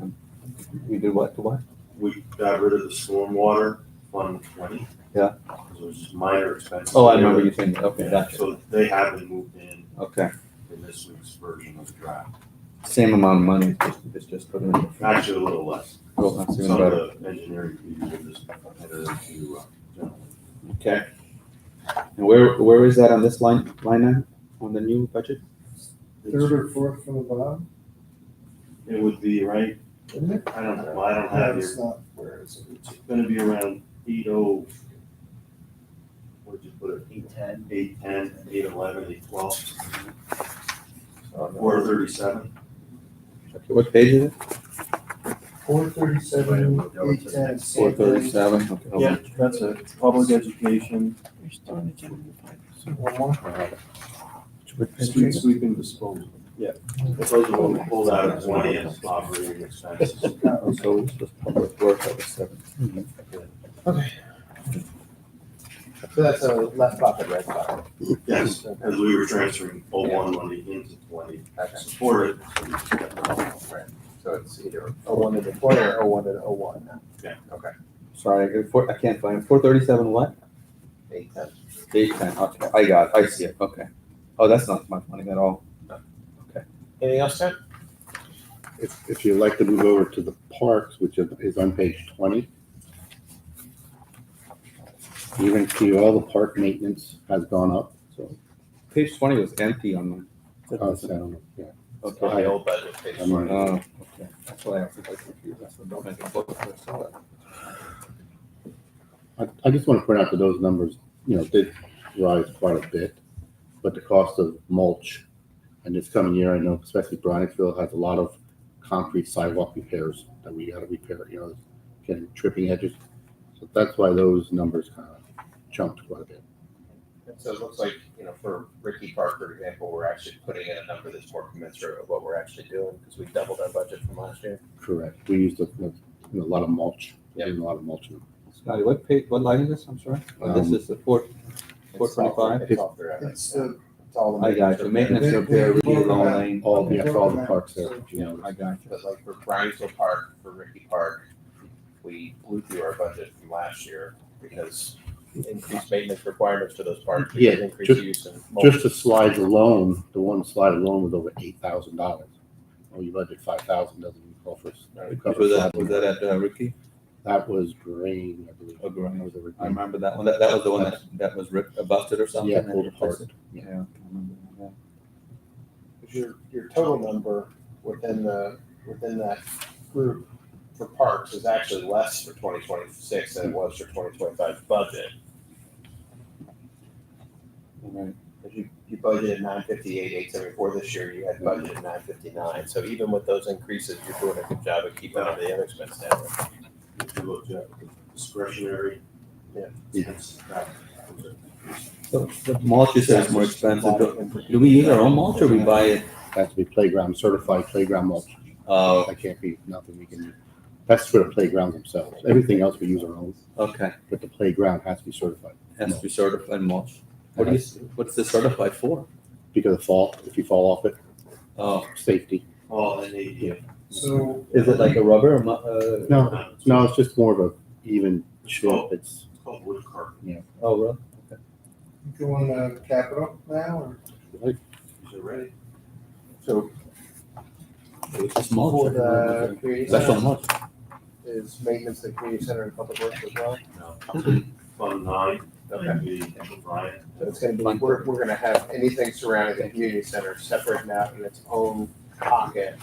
We did what to what? We got rid of the stormwater fund 20. Yeah. So it was just minor expenses. Oh, I remember you saying, that. Okay, Yeah, gotcha. so they have been moved in Okay, this week's version of the draft. same amount of money, it's just put in. Actually, a little less. Oh, that's even Some better. of the engineering fees are just headed to general. Okay. And where is that on this line item, on the new budget? Third or fourth from the bottom, It would be right, isn't it? I don't know, I don't No, have it's your, not. Where is it? it's gonna be around 80, where'd you put it? 810. 810, 811, 812, 437. Okay, what page is it? 437, 810. 437, okay. Yeah, that's it, public education, One more. What page street is it? sweeping disposal. Yeah. Those are what we pulled out of 20 as operating expenses. Oh, so it's just public work, that was 7. So that's a left pocket, right pocket. Yes, as we were transferring 01 money into 20, supported. So it's either 01 to 20 or 01 to 01. Sorry, I can't find it. 437 what? 810. Stage 10, okay, I see it, okay. Oh, that's not much money at all. Anything else, Ted? If you'd like to move over to the parks, which is on page 20, you're going to see all the park maintenance has gone up, so. Page 20 was empty on I don't know, yeah. the, On okay. the old budget, page I'm on- 20. Oh, okay, that's why I was like confused, that's what don't make it look like so. I just want to point out that those numbers, did rise quite a bit, but the cost of mulch, and this coming year, I know especially Bronxville has a lot of concrete sidewalk repairs that we gotta repair, getting tripping edges. So that's why those numbers kind of jumped quite a bit. And so it looks like, for Ricky Park, for example, we're actually putting in a number that's more commensurate with what we're actually doing, because we doubled our budget from last year. Correct. We used a lot of mulch. Yeah. A lot of mulching. Scotty, what page, what line is this, I'm sorry? This is the 425? It's all throughout. It's It's all the I got you, maintenance repair, Ricky Long Lane. All the parks there. I got you. But like for Brownsville Park, for Ricky Park, we blew through our budget from last year because increased maintenance requirements for those parks. Yeah, because increased use and. Just the slides alone, the one slide alone was over $8,000. Oh, you budget 5,000 doesn't even call for. Was that at Ricky? That was Grain, I believe. Oh, Grain. That was a I remember that one, that was the one that was ripped, busted or something? Yeah, and pulled replaced apart. it? Yeah. I remember that. Because your total number within that group for parks is actually less for 2026 than it was for 2025 budget. Right. Because you budgeted 958, 874 this year, you had budgeted 959. So even with those increases, you're doing a good job of keeping all the other expense down. If you look at discretionary. Yeah. It's not- So the mulch you said is more expensive. Do we use our own mulch or we buy it? Has to be playground, certified playground mulch. Oh, That can't be nothing we can, that's for the playgrounds themselves. Everything else we use our own, okay. but the playground has to be certified. Has to be certified mulch. What's this certified for? Because of fall, if you fall off it, Oh, safety. Oh, and they, So, is it like a rubber or No, it's just more of a even chip. It's, It's called wood carving. Oh, really? going to Capitol now, or? Is it ready? So It's just mulch. for the community Special center, mulch. is maintenance the community center and public works as well? No. Fund 9, Okay. that'd be Brian. So it's gonna be, we're gonna have anything surrounding the community center separated out in its own pocket.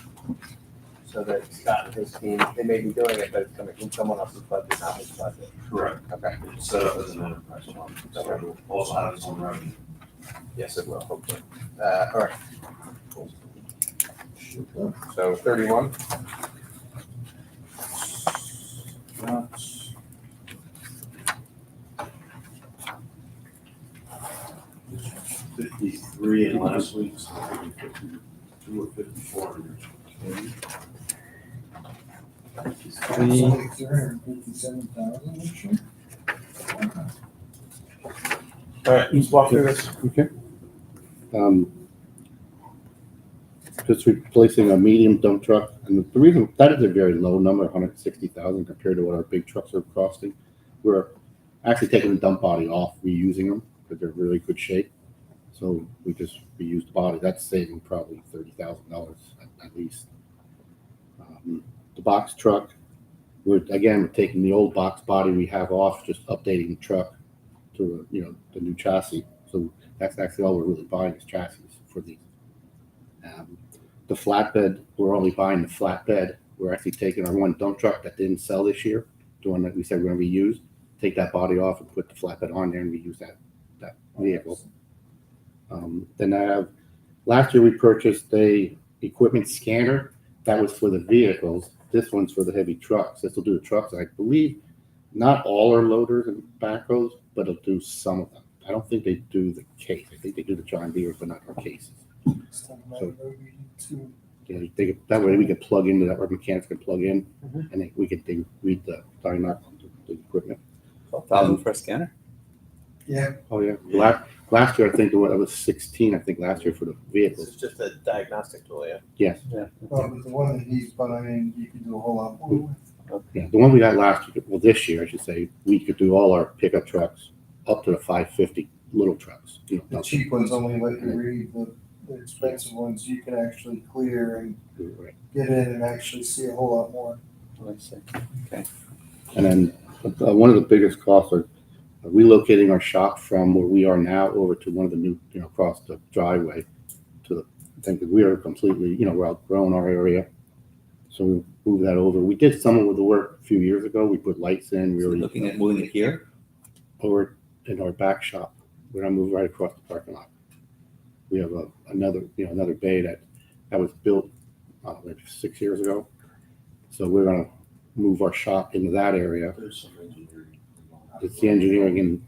So that Scott and his team, they may be doing it, but it's coming from someone else's budget, not his budget. Correct. Okay. It's set up as an enterprise fund. So it will also have its own revenue. Yes, it will, hopefully. All right. So 31, That's 53 in last week's, 52 or 54 in yours. It's like 357,000 this year? all right, let's walk through this. okay. Just replacing a medium dump truck, and the reason, that is a very low number, 160,000 compared to what our big trucks are costing. We're actually taking the dump body off, reusing them, because they're in really good shape. So we just reuse the body, that's saving probably $30,000 at least. The box truck, we're taking the old box body we have off, just updating the truck to, the new chassis. So that's actually all we're really buying is chassis for these. The flatbed, we're only buying the flatbed. We're actually taking our one dump truck that didn't sell this year, the one that we said we're gonna reuse, take that body off and put the flatbed on there and reuse that vehicle. Then I have, last year we purchased a equipment scanner. That was for the vehicles. This one's for the heavy trucks. This will do the trucks. I believe not all our loaders and backhoes, but it'll do some of them. I don't think they do the case. I think they do the John Deere, but not our cases. Yeah, that way we can plug into that, our mechanics can plug in, and then we can read the equipment. 12,000 for a scanner? Yeah, Oh, yeah. Last year, I think it was 16, I think last year for the This vehicles. is just a diagnostic tool, yeah. Yes. Yeah. well, but the one that he's buying, you can do a whole lot more with. Yeah, the one we got last year, well, this year, I should say, we could do all our pickup trucks up to the 550 little trucks, you know. The cheap ones only let you read, the expensive ones you can actually clear and Right. get in and actually see a whole lot more. And then one of the biggest costs are relocating our shop from where we are now over to one of the new, you know, across the driveway to the, I think we are completely, you know, we're outgrowing our area. So we moved that over. We did some of the work a few years ago. We put lights in. We So were looking at moving it here? over in our back shop. We're gonna move right across the parking lot. We have another bay that was built maybe 6 years ago. So we're gonna move our shop into that area. There's some engineering. It's the engineering and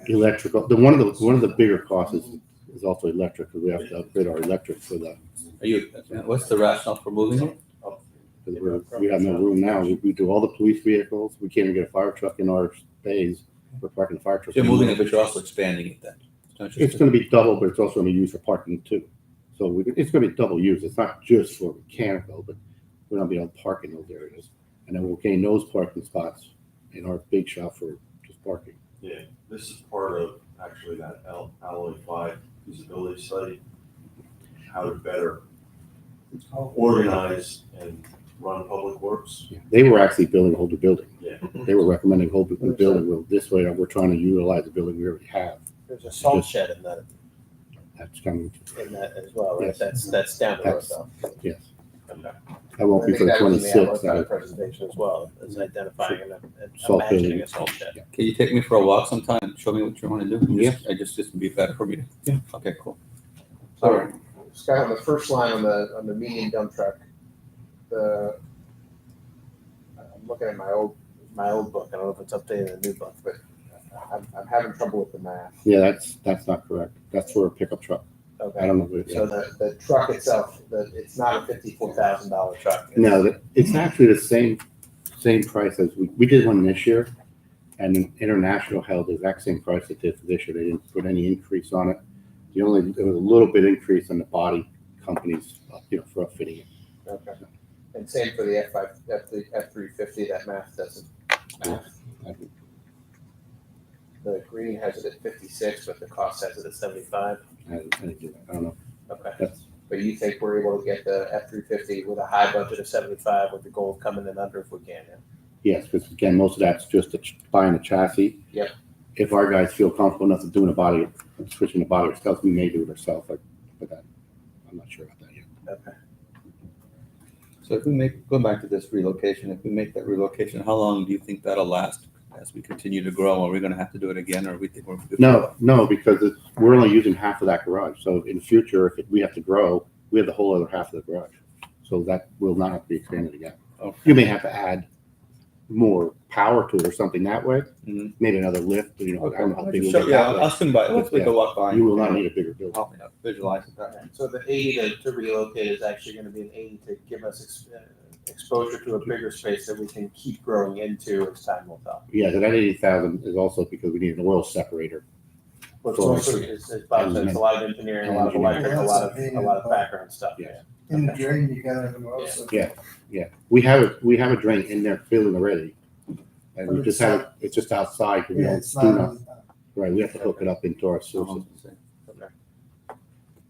electrical. One of the bigger costs is also electric, because we have to upgrade our electric for the, What's the rationale for moving it? because we have no room now. We do all the police vehicles. We can't even get a fire truck in our bays. We're parking the fire truck. You're moving it, but you're also expanding it then. It's gonna be double, but it's also gonna be used for parking too. So it's gonna be double use. It's not just for mechanical, but we're gonna be able to park in those areas. And then we'll gain those parking spots in our big shop for just parking. Yeah, this is part of actually that Alloy 5 feasibility study, how to better organize and run public works. They were actually building a whole new building. Yeah. They were recommending a whole new building. Well, this way, we're trying to utilize the building we already have. There's a salt shed in That's coming, that as well, right? Yes. That's down the road That's- though. yes. Okay. That won't I be think for the that was in the outlook 26th. of the presentation as well, is identifying and Salt imagining building. a salt shed. Can you take me for a walk sometime and show me what you want to do? Yeah. Just would be better for me. Yeah. Okay, cool. So, Scott, on the first line on the medium dump truck, I'm looking at my old book, I don't know if it's updated in the new book, but I'm having trouble with the math. Yeah, that's not correct. That's for a pickup truck. I Okay, don't know. What so the truck itself, it's not a $54,000 truck. No, it's actually the same price as we did one this year, and then International held the exact same price it did for this year. They didn't put any increase on it. There was a little bit increase on the body companies, you know, for fitting it. Okay, and same for the F350, that math doesn't math. The green has it at 56, but the cost has it at 75. I don't know. Okay. That's, But you think we're able to get the F350 with a high budget of 75 with the goal of coming in under if we can, yeah? yes, because again, most of that's just buying the chassis. Yep. If our guys feel comfortable enough to doing switching the body ourselves, we may do it ourselves, but I'm not sure about that yet. Okay. So if we go back to this relocation, if we make that relocation, how long do you think that'll last as we continue to grow? Are we gonna have to do it again, or we think we're good? No, because we're only using half of that garage. So in future, if we have to grow, we have the whole other half of the garage. So that will not have to be expanded again. Okay. You may have to add more power to it or something that way. Mhm. Maybe another lift, you know, I don't know how big it'll So, get yeah, that way. I'll swing by, let's go walk by. You will not need a bigger building. Help me out, visualize it that way. So the 80 to relocate is actually gonna be an 80 to give us exposure to a bigger space that we can keep growing into as time will tell. Yeah, so that 80,000 is also because we need an oil separator. But it's also, as Bob said, it's a lot of engineering, a lot of electric, a lot of background stuff, yeah. Yeah. In the drain, you gotta have them also. Yeah, we have a drain in there building already. And we just have, it's just outside. 'Cause we Yeah, don't it's do not, nothing. Right, we have to hook it up into our sewer Uh-huh. system. Okay.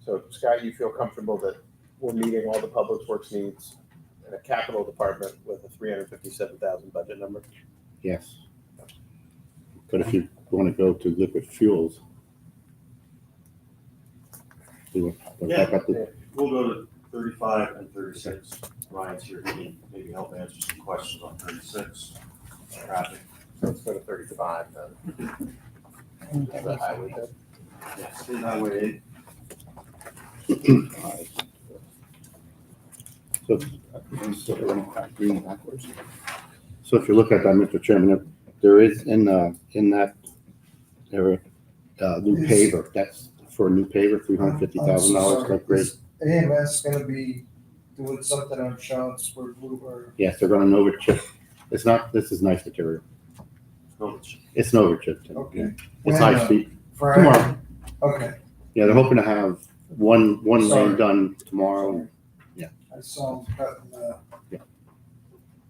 So Scott, you feel comfortable that we're meeting all the public works needs in a capital department with a 357,000 budget number? Yes. But if you want to go to liquid fuels. We'll We'll go to 35 and 36. Ryan's here, he can maybe help answer some questions on 36. Traffic. So let's go to 35 then. The highway bid. Yeah, state highway 8. So if you look at that, Mr. Chairman, there is in that area, new paver, that's for a new paver, $350,000 upgrade. AMS gonna be doing something on Sean's for Blue or Yes, they're running over chip. This is nice material. It's an over chip. Okay. It's high speed. Friday? Tomorrow. Okay, Yeah, they're hoping to have one Sorry. lane done tomorrow. I saw him cutting, Yeah.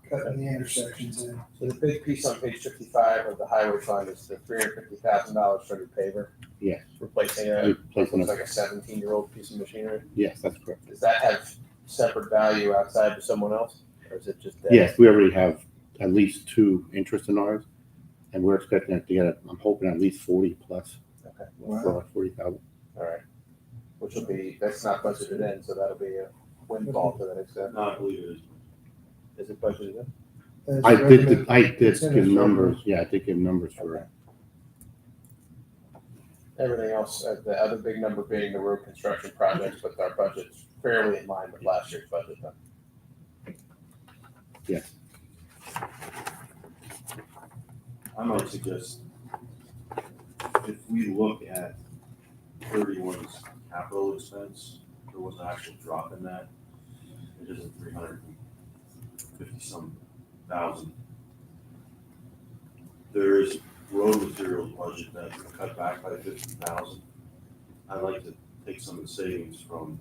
cutting the intersections in. So the big piece on page 55 of the highway fund is the $350,000 for the paver. Yes. Replacing a, Replacing looks a- like a 17-year-old piece of machinery. Yes, that's correct. Does that have separate value outside to someone else? Or is it just that? Yes, we already have at least 2 interests in ours, and we're expecting it to get, I'm hoping at least 40 plus. Okay. For 40,000. All right. Which will be, that's not budgeted in, so that'll be a windfall to that extent. No, I believe it is. Is it budgeted in? As I recommended. did It's in give his numbers, yeah, I did give numbers for it. Everything else, the other big number being the road construction projects, but our budget's fairly in line with last year's budget then. Yes. I might suggest, if we look at 31's capital expense, there was an actual drop in that. It isn't 350-some thousand. There is road materials budget that we cut back by 50,000. I'd like to take some of the savings from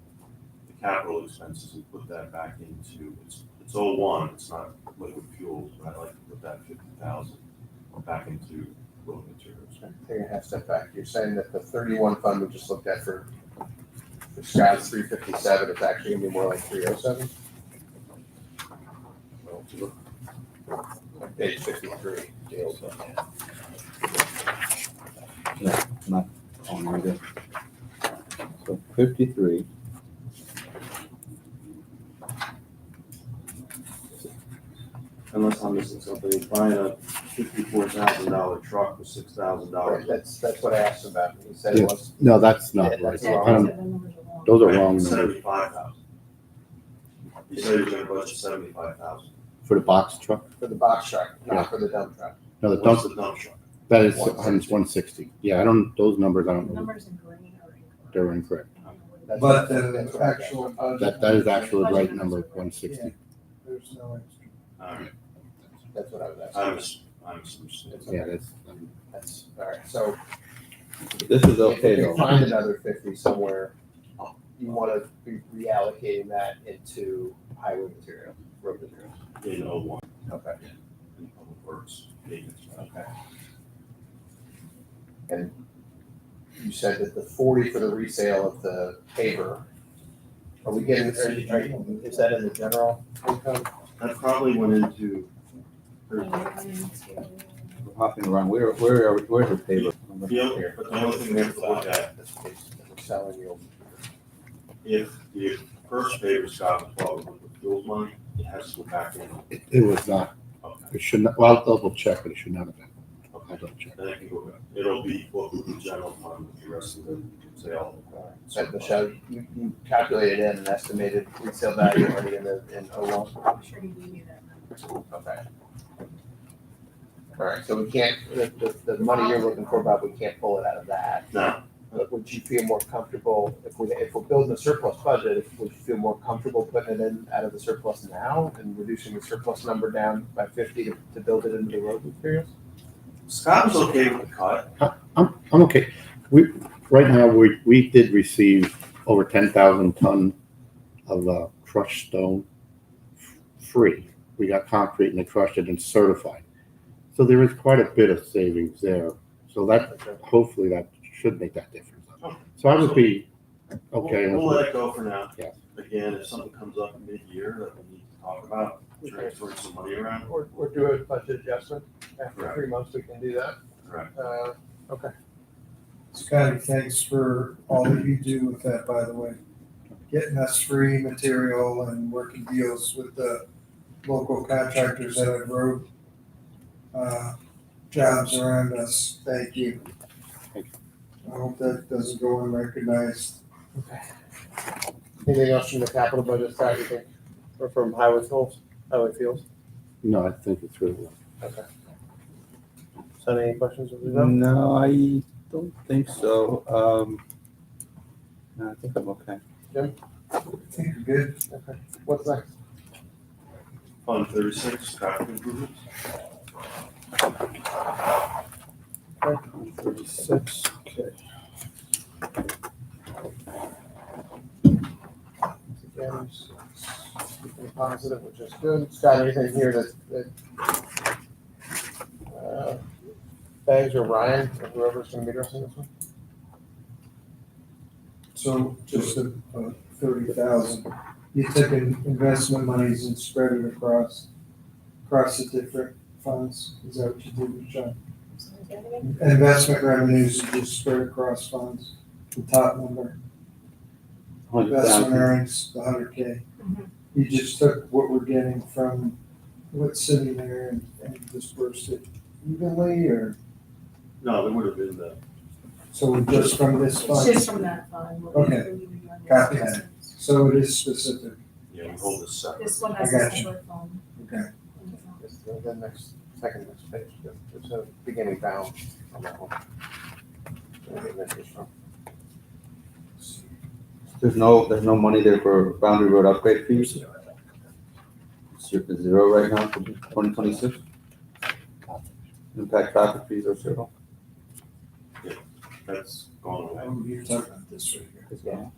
the capital expenses and put that back into, it's 01, it's not liquid fuels, but I'd like to put that 50,000 back into road materials. Take a half step back. You're saying that the 31 fund we just looked at for Scott's 357 is actually gonna be more like 307? Like page 53 deals. Not on either. So 53. Unless I'm missing something, he's buying a $54,000 truck with $6,000. That's what I asked about. He said it Yeah. was. No, that's not Yeah, right. that's Yeah, wrong. so the numbers are wrong. Those are wrong numbers. 75,000. He said he was gonna budget 75,000. For the box truck, For the box truck, Yeah. not for the dump truck. no, the What's dump, the dump truck? that is 160. Yeah, those numbers, I don't know, Numbers in green are incorrect. they're incorrect. That's- But that's the what I got. actual That is actually the right number, 160. there's no extra. All right, That's what I was I asking. misunderstood. Yeah, that's, That's, all right, so This is if okay you though. find another 50 somewhere, you wanna be reallocating that into highway material, road materials. In 01, Okay. in public works, maintenance. Okay. And you said that the 40 for the resale of the paver, are we getting, is that in the general income? That probably went into, We're hopping around. Where's the paper? yeah, but the only thing we have to look at, This case, we're selling the old. if the first paper Scott was bought with the fuels money, it has to go back in. it was not, Okay. it should not, well, I'll double check, but it should not have been. I'll double check. Then it can go back. It'll be what we do general fund with the rest of the sale. So Michelle, you calculated in an estimated resale value already in 01? I'm sure he gave you that number. Okay. All right, so we can't, the money you're looking for, Bob, we can't pull it out of that. No, But would you feel more comfortable, if we're building a surplus budget, would you feel more comfortable putting it in out of the surplus now and reducing the surplus number down by 50 to build it into the road materials? Scott was okay with the cut. I'm okay. Right now, we did receive over 10,000 ton of crushed stone free. We got concrete and they crushed it and certified. So there is quite a bit of savings there. So that, hopefully that should make that difference. So I would be okay. We'll let it go for now. Yes. Again, if something comes up mid-year that we need to talk about, transferring some money around. Or do a budget adjustment after Correct. 3 months, we can do that. Correct. Okay. Scotty, thanks for all that you do with that, by the way. Getting us free material and working deals with the local contractors that have road jobs around us. Thank you. Thank I hope that doesn't go unrecognized. Anything else from the capital budget, Scott, you think, or from highway fuels? No, I think it's really well. Okay. So any questions of Lizelle? No, I don't think so. No, I think I'm okay. I think you're good. Okay. What's next? Fund 36, traffic improvements. 36, okay. Again, Pretty positive, which is good. Scott, anything here that Bags or Ryan, or whoever's gonna meet us in this one? So just 30,000, you took investment monies and spread it across the different funds, is that what you did, John? Investment revenues, you just spread across funds, the top number, investment earnings, the 100K. You just took what we're getting from what's sitting there and dispersed it evenly, or, No, there would have been so just from this It's fund? just from that fund. what we- Okay. we do on this Copy investment. So it is specific, yeah, we hold this separate. This one has I a got you. separate phone. okay. The next, second next page, there's a beginning balance on that one. Where the interest from. There's no money there for Boundary Road upgrade fees? It's zero right now for 2026? Impact traffic fees are zero? That's gone away. Oh, you're talking about this right here.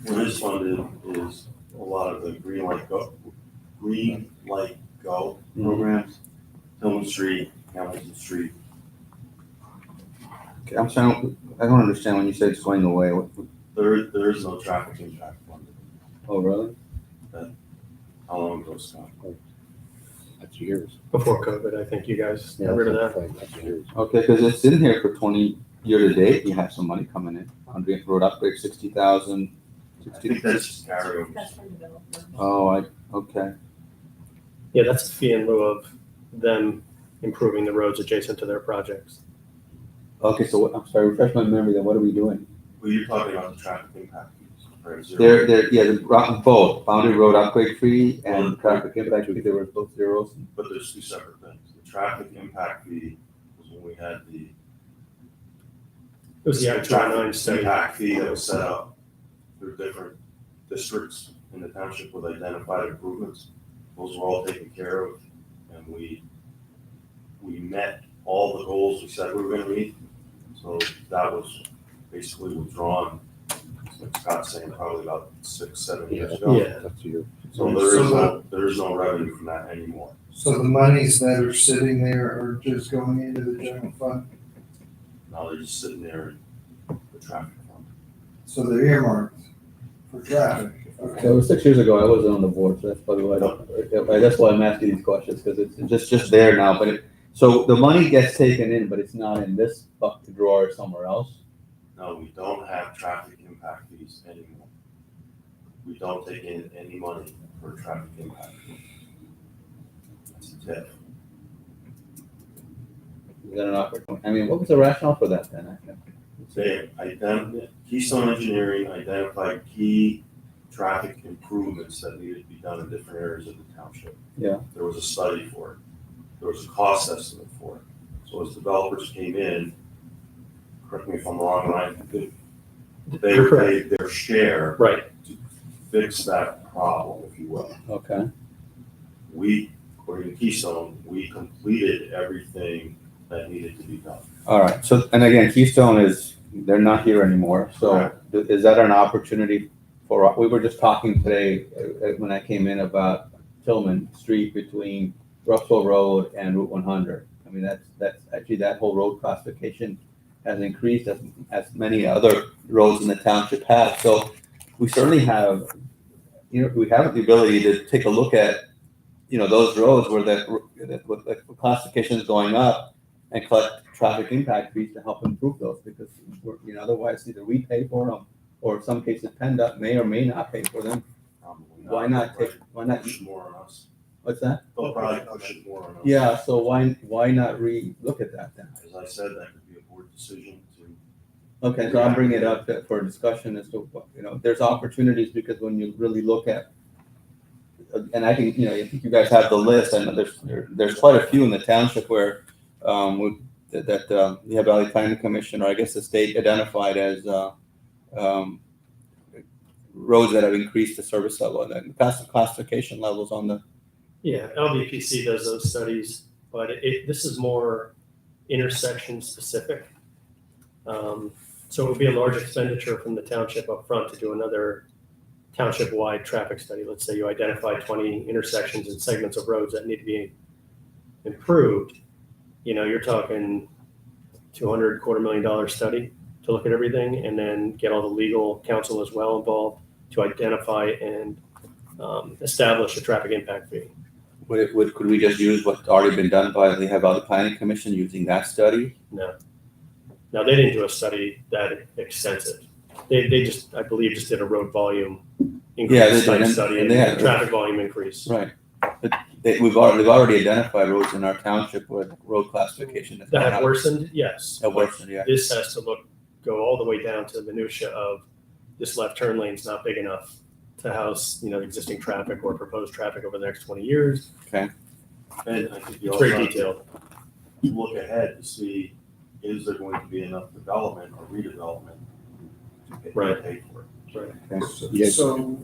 What is funded is a lot of the Green Light Go programs, Tillman Street, Hamilton Street. Okay, I'm saying, I don't understand when you say it's going away. There is no traffic impact funded. Oh, really? How long ago, Scott? That's years. Before COVID, I think you guys Yeah, got rid of that. That's years. Okay, because it's in here for 20 year to date, you have some money coming in. Boundary Road upgrade, 60,000. I think that's just carryover. That's from developers. Oh, okay. Yeah, that's a fee in lieu of them improving the roads adjacent to their projects. Okay, so I'm sorry, refresh my memory then, what are we doing? Well, you're talking about the traffic impact fees, right? Zero. Both, Boundary Road upgrade fee and traffic impact fee, they were both zeros. But there's two separate things. The traffic impact fee was when we had the It was the I-29 traffic study. impact fee that was set up through different districts in the township with identified improvements. Those were all taken care of, and we met all the goals we said we were gonna meet. So that was basically withdrawn, like Scott's saying, probably about 6-7 years ago. Yeah. That's years. So there is no revenue from that anymore. So the monies that are sitting there are just going into the general fund, Now they're just sitting there in the traffic fund. so they're earmarked for traffic. So it Okay, was 6 years ago, I wasn't on the board, so that's probably why that's why I'm asking these questions, because it's just there now, but so the money gets taken in, but it's not in this bucket drawer somewhere else? No, we don't have traffic impact fees anymore. We don't take in any money for traffic impact. That's a tip. Is that an opportunity? I mean, what was the rationale for that then? Keystone Engineering identified key traffic improvements that needed to be done in different areas of the township. Yeah. There was a study for it. There was a cost estimate for it. So as developers came in, correct me if I'm wrong, Ryan, they You're correct. paid their share Right. to fix that problem, if you will. Okay, We, according to Keystone, we completed everything that needed to be done. all right, so, and again, Keystone they're not here anymore, so Correct. is that an opportunity we were just talking today, when I came in about Tillman Street between Russell Road and Route 100. I mean, that's actually, that whole road classification has increased as many other roads in the township have. So we certainly have, we have the ability to take a look at, those roads where the classification is going up and collect traffic impact fees to help improve those, because otherwise either we pay for them, or in some cases PennDOT may or may not pay for them. Probably Why not Push more on us. what's that? They'll probably push it more on us. Yeah, so why not look at that then? As I said, that could be a board decision to, Okay, so I'm bringing it up for discussion as to, there's opportunities, because when you really look at, and I think, I think you guys have the list, and there's quite a few in the township where, the Lehigh Valley Planning Commission, or I guess the state, identified as, roads that have increased the service level and then classification levels on the. Yeah, LVPC does those studies, but this is more intersection specific. So it would be a large expenditure from the township up front to do another township-wide traffic study. Let's say you identify 20 intersections and segments of roads that need to be improved. You're talking $250,000 study to look at everything, and then get all the legal counsel as well involved to identify and establish a traffic impact fee. Could we just use what's already been done by the Valley Planning Commission using that study? No. Now, they didn't do a study that extensive. They just, I believe, just did a road volume Yeah, increase they type did, study and and they had- traffic volume increase. Right. But they've already identified roads in our township with road classification. that's That gone have up. worsened, yes. That worsened, yeah. This has to go all the way down to the minutia of this left turn lane's not big enough to house, existing traffic or proposed traffic over the next 20 years. And I think you It's also very have to detailed. look ahead to see, is there going to be enough development or redevelopment to Right. pay for it? Yes. So,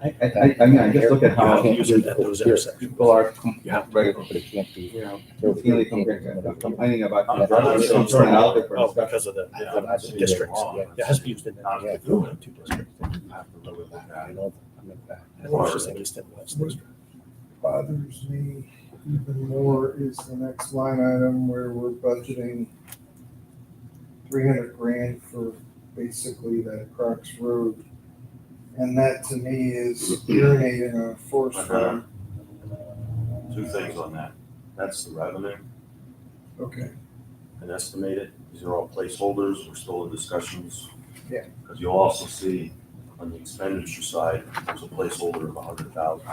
I mean, I just look at how can't Use it at those intersections. people are But it can't be. routinely complaining about Oh, congestion, throwing it out there for discussion. because of the districts. It has to be used in two districts. It's just like East and West district. bothers me even more is the next line item where we're budgeting 300 grand for basically that Crocs Road. And that to me is urinating on a forest fire. Two things on that. That's the revenue Okay, and estimated. These are all placeholders. We're still in discussions. Yeah. Because you'll also see on the expenditure side, there's a placeholder of 100,000.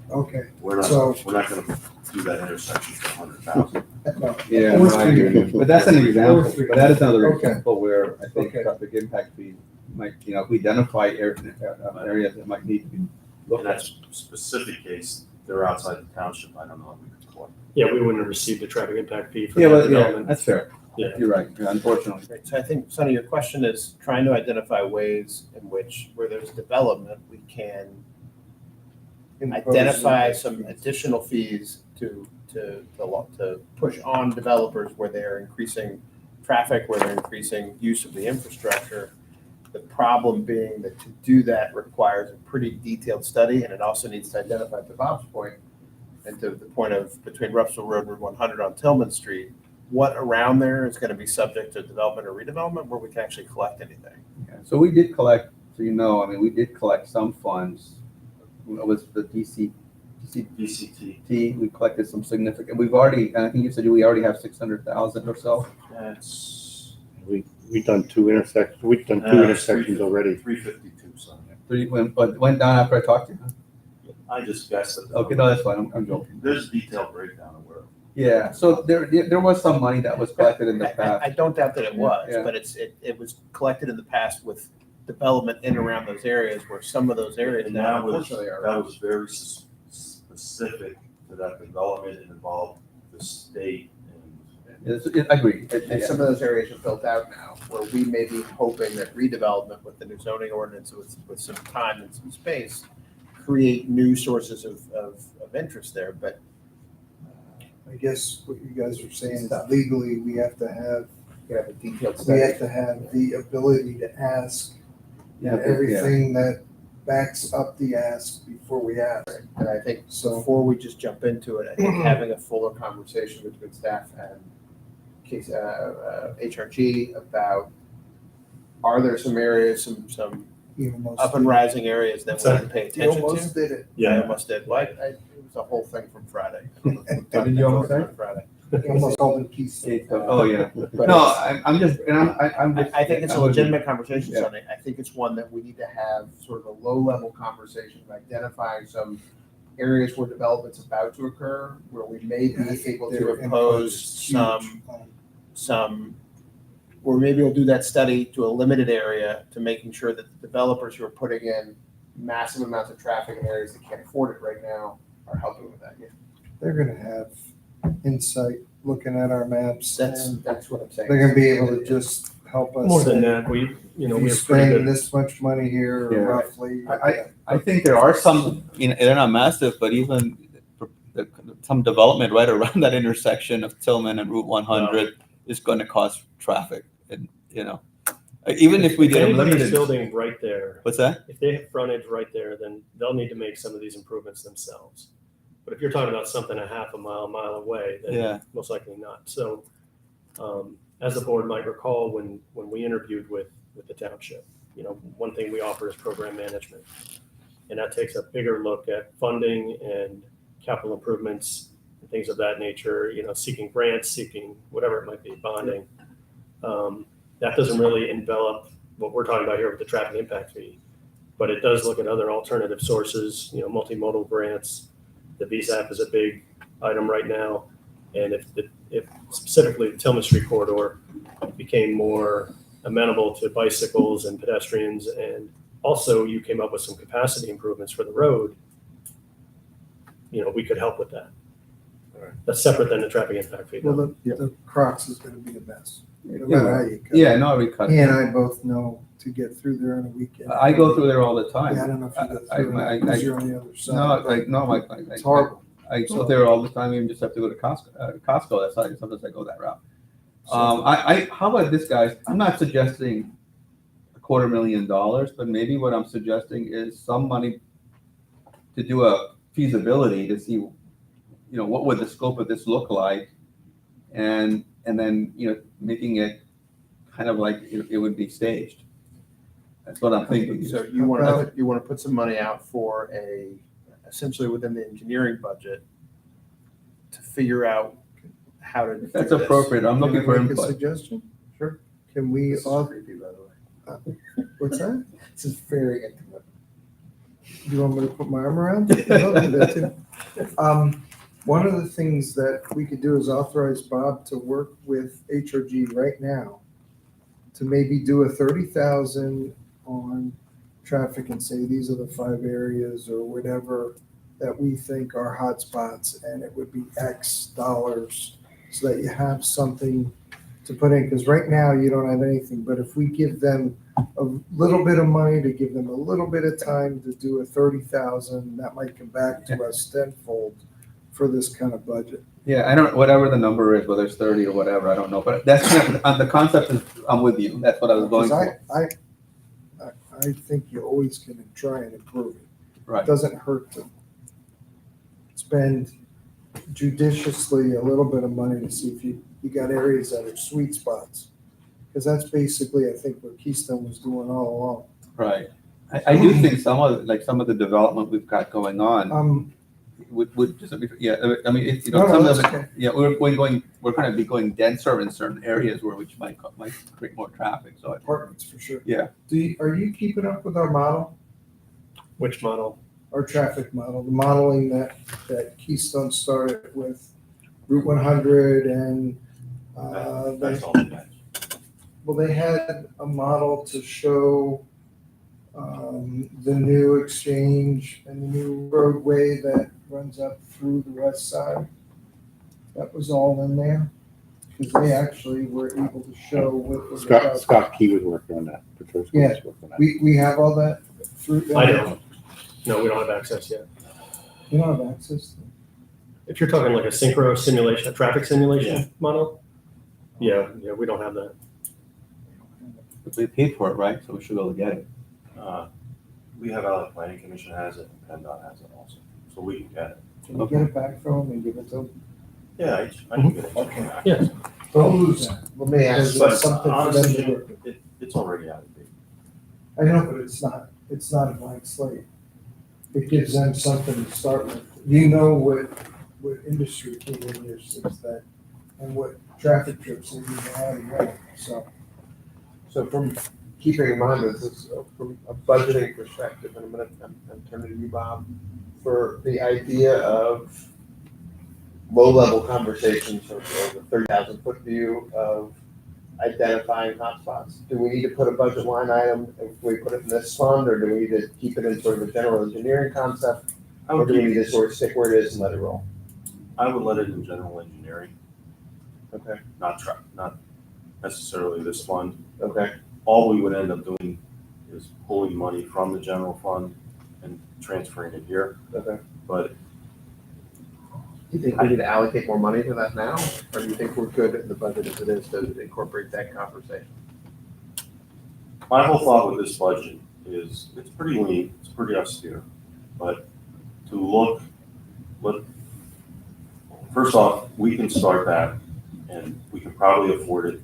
okay. We're So- not gonna do that intersection for 100,000. Yeah, no, I agree. But that's an example, but that is another Okay. example where I think Okay. traffic impact fee might, if we identify areas that might need to be In looked that at. specific case, they're outside the township. I don't know if we could collect. Yeah, we wouldn't have received a traffic impact fee for Yeah, that well, yeah, development. that's fair. Yeah. You're right, yeah, unfortunately. Right, so I think, Sonny, your question is trying to identify ways in which, where there's development, we can identify some additional fees to push on developers where they're increasing traffic, where they're increasing use of the infrastructure. The problem being that to do that requires a pretty detailed study, and it also needs to identify, to Bob's point, and to the point of between Russell Road and Route 100 on Tillman Street, what around there is going to be subject to development or redevelopment where we can actually collect anything. Yeah, so we did collect, so we did collect some funds. It was the DCT, we collected some significant, we've already, I think you said we already have 600,000 or so. That's. We've done two intersections already. 352, son. Went down after I talked to you. I just guessed it. Okay, no, that's fine, I'm joking. There's a detailed breakdown of where. Yeah, so there was some money that was collected in the I past. don't doubt that it was, Yeah. but it was collected in the past with development in and around those areas where some of those areas And now that was, unfortunately are. that was very specific to that development and involved the state and. I agree. And some of those areas are built out now, where we may be hoping that redevelopment with the new zoning ordinance with some time and some space, create new sources of interest there, but I guess what you guys are saying is that legally we have to have, we have a detailed we study. have to have the ability to ask Yeah, everything that backs up the ask before we ask. And I think So- before we just jump into it, I think having a fuller conversation between staff and case, HRG about, are there some areas, some You almost, up and rising areas that we need to pay you attention almost to? did it. I almost did. Well, it was a whole thing from Friday. What did you almost say? Friday. You almost called it Key State. Oh, yeah. But No, I'm just, and I'm just. I think it's a I would- legitimate conversation, Yeah. Sonny. I think it's one that we need to have sort of a low-level conversation of identifying some areas where development's about to occur, where we may Yeah, I be think able their to input impose is huge. or maybe we'll do that study to a limited area to making sure that the developers who are putting in massive amounts of traffic in areas that can't afford it right now are helping with that. Yeah. They're gonna have insight looking at our maps. and That's what I'm saying. They're gonna be able to just help us. More than say, that, we If you have pretty spend good. this much money here Yeah. roughly. I think there are some, they're not massive, but even some development right around that intersection of Tillman and Route 100 is going to cause traffic, and Even if we If did them anybody's limited. building right there, What's that? if they have frontage right there, then they'll need to make some of these improvements themselves. But if you're talking about something a half a mile away, then Yeah. most likely not. So, as the board might recall, when we interviewed with the township, one thing we offer is program management. And that takes a bigger look at funding and capital improvements and things of that nature, seeking grants, seeking whatever it might be, bonding. That doesn't really envelop what we're talking about here with the traffic impact fee, but it does look at other alternative sources, multimodal grants. The VSAP is a big item right now. And if specifically the Tillman Street corridor became more amenable to bicycles and pedestrians, and also you came up with some capacity improvements for the road, we could help with that. That's separate than the traffic impact fee. Well, the Crocs is gonna be a mess, no matter how you cut. Yeah, no, we cut. He and I both know to get through there on a weekend. I go through there all the time. Yeah, I don't know if you go I- through I- it, because you're on the other side. No, It's horrible. I go there all the time, even just have to go to Costco, that's why sometimes I go that route. How about this, guys? I'm not suggesting $250,000, but maybe what I'm suggesting is some money to do a feasibility to see, what would the scope of this look like? And then, making it kind of like it would be staged. That's what I'm thinking. So you want to put some money out for essentially within the engineering budget to figure out how to. If that's do this. appropriate, I'm looking for Can I make a input. suggestion? Sure. Can we, This is creepy, by the way. what's that? This is very intimate. Do you want me to put my arm around it? I'll do that too. One of the things that we could do is authorize Bob to work with HRG right now to maybe do a 30,000 on traffic and say, these are the 5 areas or whatever that we think are hotspots, and it would be X dollars, so that you have something to put in, because right now you don't have anything. But if we give them a little bit of money to give them a little bit of time to do a 30,000, that might come back to us tenfold for this kind of budget. Yeah, I don't, whatever the number is, whether it's 30 or whatever, I don't know, but that's, the concept is, I'm with you, that's what I was going Because for. I think you always can try and improve it. Right. It doesn't hurt to spend judiciously a little bit of money to see if you got areas that are sweet spots. Because that's basically, I think, what Keystone was doing all along. Right. I do think some of the development we've got going on would just, yeah, I mean, it's, No, some that's of it, okay. yeah, we're going to be going denser in certain areas which might create more traffic, so. Apartments for sure. Yeah. Are you keeping up with our model, Which model? our traffic model, the modeling that Keystone started with Route 100 and That's all it is. well, they had a model to show the new exchange and the new roadway that runs up through the west side. That was all in there, because they actually were able to show what was Scott Key was working on that. Patricia Yeah. was working on that. We have all that through. I don't. No, we don't have access yet. You don't have access to. If you're talking like a synchro simulation, a traffic simulation model, yeah, we don't have that. We paid for it, right? So we should be able to get it. We have Alec Planning Commission has it, and PennDOT has it also, so we can get it. Can you get it back from them and give it to them? Yeah, I can get it. Okay. Yeah. Don't lose that. Let me ask. But Something for them to work honestly, with. it's already out of date. I know, but it's not a blank slate. It gives them something to start with. You know what industry came in here since that, and what traffic trips they need to have and when, so. So from keeping in mind that this, from a budgeting perspective, and I'm turning to you, Bob, for the idea of low-level conversations or the 30,000-foot view of identifying hotspots. Do we need to put a budget line item if we put it in this fund, or do we need to keep it in sort of a general engineering concept? I Or would do we keep, need to sort of stick where it is and let it roll? I would let it in general engineering, Okay, not necessarily this fund. okay. All we would end up doing is pulling money from the general fund and transferring it here, Okay. but Do you think we need to allocate more money to that now, or do you think we're good in the budget as it is to incorporate that conversation? my whole thought with this budget is it's pretty lean, it's pretty austere, but to first off, we can start that and we can probably afford it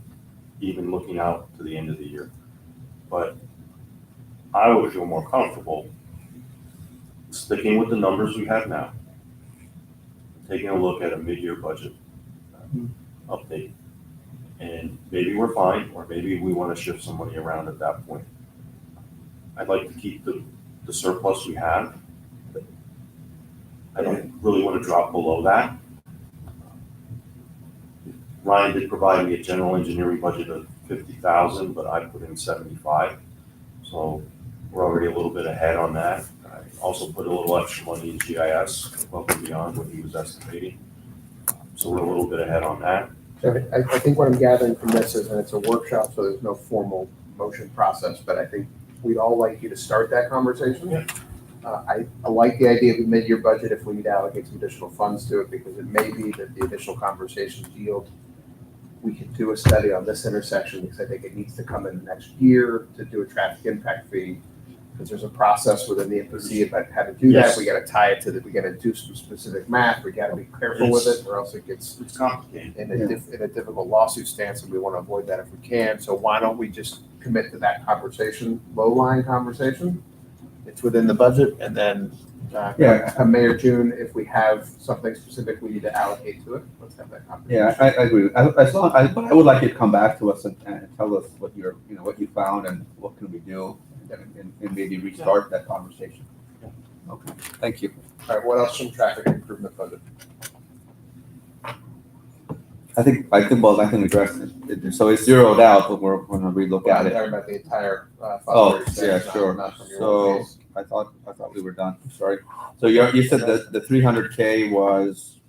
even looking out to the end of the year. But I would feel more comfortable sticking with the numbers we have now, taking a look at a mid-year budget update. And maybe we're fine, or maybe we want to shift some money around at that point. I'd like to keep the surplus we have. I don't really want to drop below that. Ryan did provide me a general engineering budget of 50,000, but I put in 75. So we're already a little bit ahead on that. I also put a little extra money in GIS above and beyond what he was estimating. So we're a little bit ahead on that. So I think what I'm gathering from this is, and it's a workshop, so there's no formal motion process, but I think we'd all like you to start that conversation. Yeah. I like the idea of a mid-year budget if we need to allocate some additional funds to it, because it may be that the initial conversations yield, we could do a study on this intersection, because I think it needs to come in next year to do a traffic impact fee. Because there's a process within the MPC about how to do that. Yes. We gotta tie it to we gotta do some specific math. We gotta be careful with it, or else it gets It's complicated. in a difficult lawsuit stance, and we want to avoid that if we can. So why don't we just commit to that conversation, low-line conversation? It's within the budget, and then come May or June, if we have something specific we need to allocate to it, let's have that conversation. Yeah, I agree. But I would like you to come back to us and tell us what what you found and what can we do, and maybe restart that conversation. Okay, thank you. All right, what else from traffic improvement budget? I think we addressed it. So it's zeroed out, but we're gonna relook Well, at I'm it. talking about the entire fund. Oh, raise, yeah, not- sure. not from your So own base. I thought we were done. Sorry. So you said that the 300K was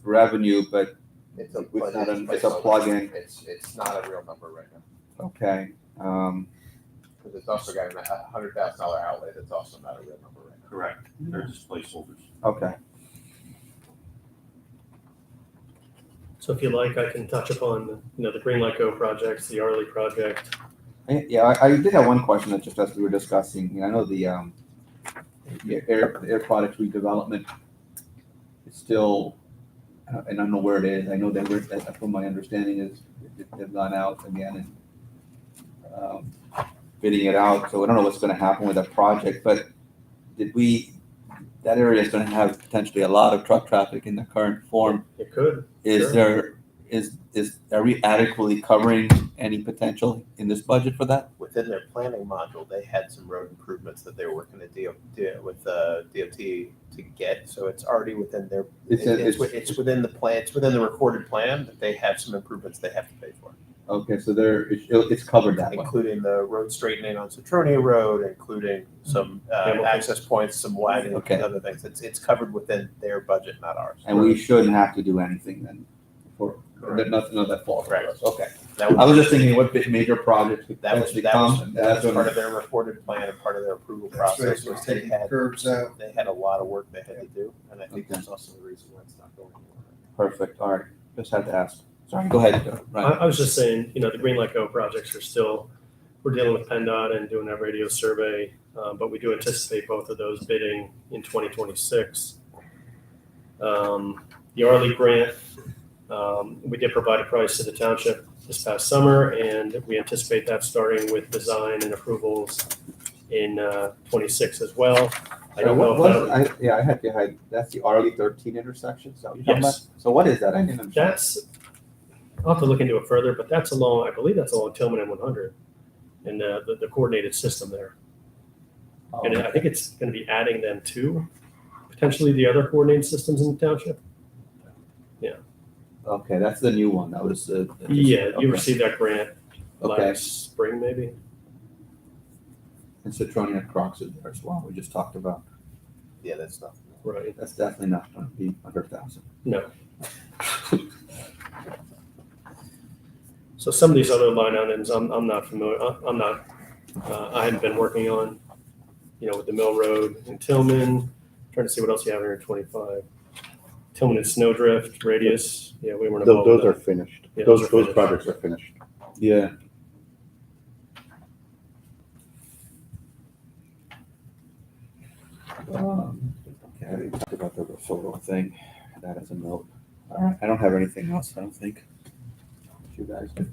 revenue, but It's a it's not budget. it's a plug-in. It's not a real number right now, Okay. because it's also got a $100,000 outlay that's also not a real number right now. Correct. They're just placeholders. Okay. So if you like, I can touch upon, the Green Light Go projects, the Arley project. Yeah, I did have one question that just as we were discussing. I know the air product redevelopment is still, and I don't know where it is. I know that from my understanding is they've gone out again and bidding it out. So I don't know what's going to happen with that project, but that area is going to have potentially a lot of truck traffic in the current form. It could. Are we adequately covering any potential in this budget for that? Within their planning module, they had some road improvements that they were working with DOT to get, so it's already within their, it's within the plan, it's within the recorded plan that they have some improvements they have to pay for. Okay, so it's covered that way. Including the road straightening on Citronia Road, including some access points, some widening, Okay. and other things. It's covered within their budget, not ours. And we shouldn't have to do anything then Correct. nothing of that falls. Correct. Okay. That I was, was just thinking what major projects could that was, potentially that come. was, and that that's was when- part of their recorded plan and part of their approval That's process right, was they taking had, curbs out. they had a lot of work they had to do. And I think Okay. that's also the reason why it's not going anywhere. Perfect, all right, just had to ask. Sorry, go ahead, I Ryan. I was just saying, the Green Light Go projects are still, we're dealing with PennDOT and doing that radio survey, but we do anticipate both of those bidding in 2026. The Arley grant, we did provide a price to the township this past summer, and we anticipate that starting with design and approvals in 26 as well. I don't know if that, I had, that's the Arley 13 intersection, so. Yes. So what is that? I didn't understand. that's, I'll have to look into it further, but that's along, I believe that's along Tillman and 100, and the coordinated system there. And I think it's going to be adding them to potentially the other coordinated systems in the township. Okay, that's the new one, that was the. Yeah, you okay. received that grant Okay. last spring, maybe? And Citronia and Crocs is there as well, we just talked about. Yeah, that's not. Right. That's definitely not gonna be 100,000. No. So some of these other line items, I'm not familiar, I haven't been working on, with the Mill Road in Tillman, trying to see what else you have here in 25. Tillman and Snowdrift, Radius, we weren't involved with Those are that. finished. Yeah, Those those are finished. projects are finished. Yeah. Okay, we talked about the referral thing, that as a note. I don't have anything else, I don't think. You guys do.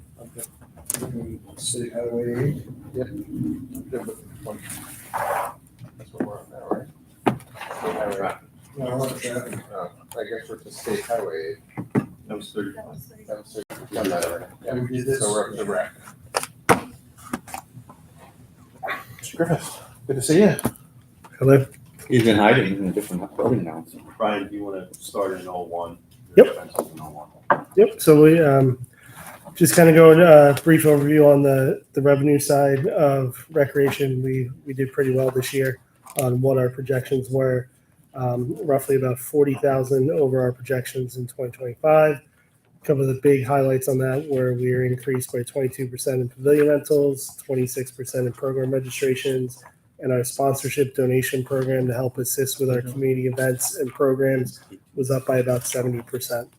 State Highway 8. That's what we're on now, right? State highway. No, I want traffic. I guess we're to state highway. That was 30. That was pretty That was, we've done that already. Yeah, we did this. So we're up to rec. Mr. Griffith, good to see you. Hello. He's been hiding in a different building now. So. Brian, do you want to start in 01? Yep. Expenses in 01. Yep, so we just kind of going brief overview on the revenue side of recreation. We did pretty well this year on what our projections were. Roughly about 40,000 over our projections in 2025. A couple of the big highlights on that were we were increased by 22% in pavilion rentals, 26% in program registrations, and our sponsorship donation program to help assist with our community events and programs was up by about 70%.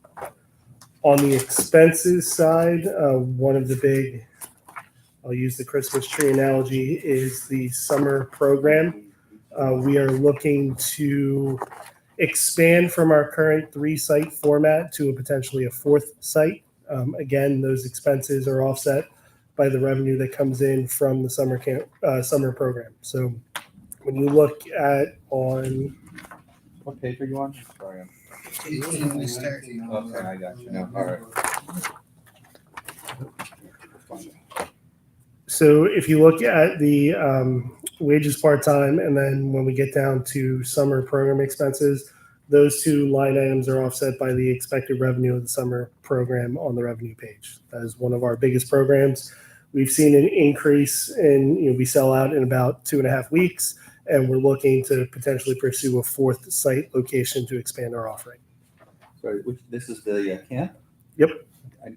On the expenses side, one of the big, I'll use the Christmas tree analogy, is the summer program. We are looking to expand from our current 3-site format to potentially a 4th site. Again, those expenses are offset by the revenue that comes in from the summer program. So when you look at on What page are you on? Sorry. 18, we start. Okay, I got you now. All right. So if you look at the wages part-time, and then when we get down to summer program expenses, those two line items are offset by the expected revenue of the summer program on the revenue page. That is one of our biggest programs. We've seen an increase in, we sell out in about 2.5 weeks, and we're looking to potentially pursue a 4th site location to expand our offering. Sorry, this is the camp? Yep.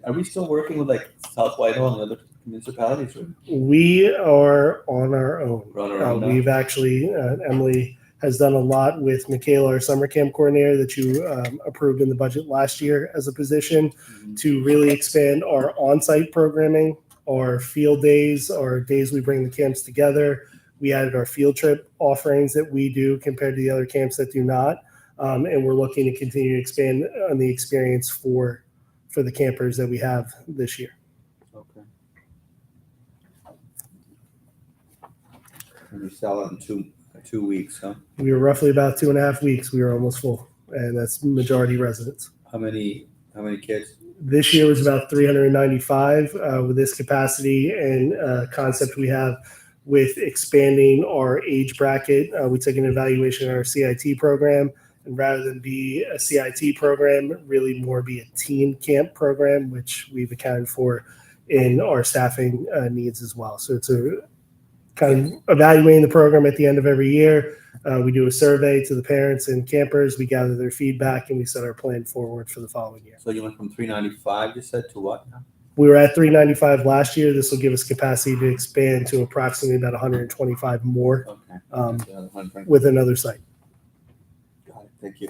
Are we still working with like South Whitehall and other municipalities? Or We are on our own. we're on our own now? We've actually, Emily has done a lot with Michaela, our summer camp coordinator that you approved in the budget last year as a position to really expand our on-site programming, our field days, our days we bring the camps together. We added our field trip offerings that we do compared to the other camps that do not. And we're looking to continue to expand on the experience for the campers that we have this year. Okay. And you sell it in two weeks, huh? We were roughly about 2.5 weeks. We were almost full, and that's majority residents. How many kids? This year was about 395 with this capacity and concept we have with expanding our age bracket. We took an evaluation of our CIT program, and rather than be a CIT program, really more be a teen camp program, which we've accounted for in our staffing needs as well. So it's a kind of evaluating the program at the end of every year. We do a survey to the parents and campers. We gather their feedback, and we set our plan forward for the following year. So you went from 395, you said, to what now? We were at 395 last year. This will give us capacity to expand to approximately about 125 more Okay. with another site. Got it. Thank you.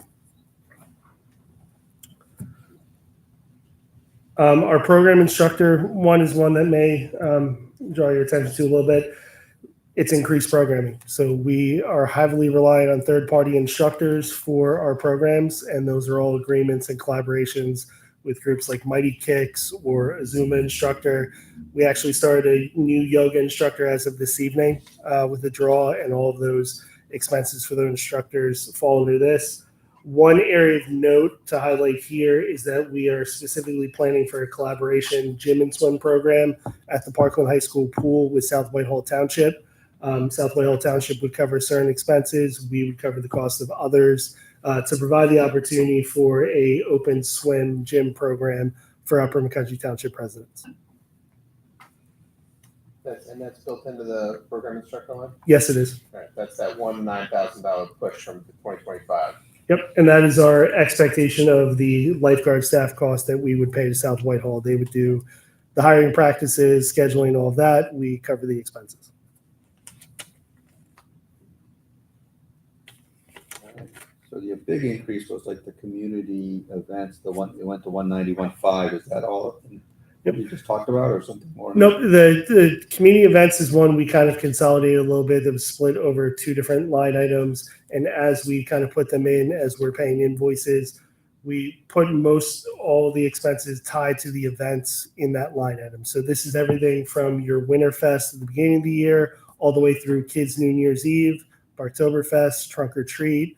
Our program instructor one is one that may draw your attention to a little bit. It's increased programming. So we are heavily reliant on third-party instructors for our programs, and those are all agreements and collaborations with groups like Mighty Kicks or a Zumba instructor. We actually started a new yoga instructor as of this evening with a draw, and all of those expenses for those instructors fall under this. One area of note to highlight here is that we are specifically planning for a collaboration gym and swim program at the Parkland High School pool with South Whitehall Township. South Whitehall Township would cover certain expenses. We would cover the cost of others to provide the opportunity for a open swim gym program for Upper McCutcheon Township residents. And that's built into the program instructor line? Yes, it is. All right, that's that $9,000 push from 2025. Yep, and that is our expectation of the lifeguard staff cost that we would pay to South Whitehall. They would do the hiring practices, scheduling, all of that. We cover the expenses. So the big increase was like the community events, the one, it went to 191.5. Is that all you just talked about or something more? No, the community events is one we kind of consolidated a little bit that was split over two different line items. And as we kind of put them in, as we're paying invoices, we put all the expenses tied to the events in that line item. So this is everything from your Winterfest at the beginning of the year, all the way through Kids New Year's Eve, Barktoberfest, Trunk or Treat.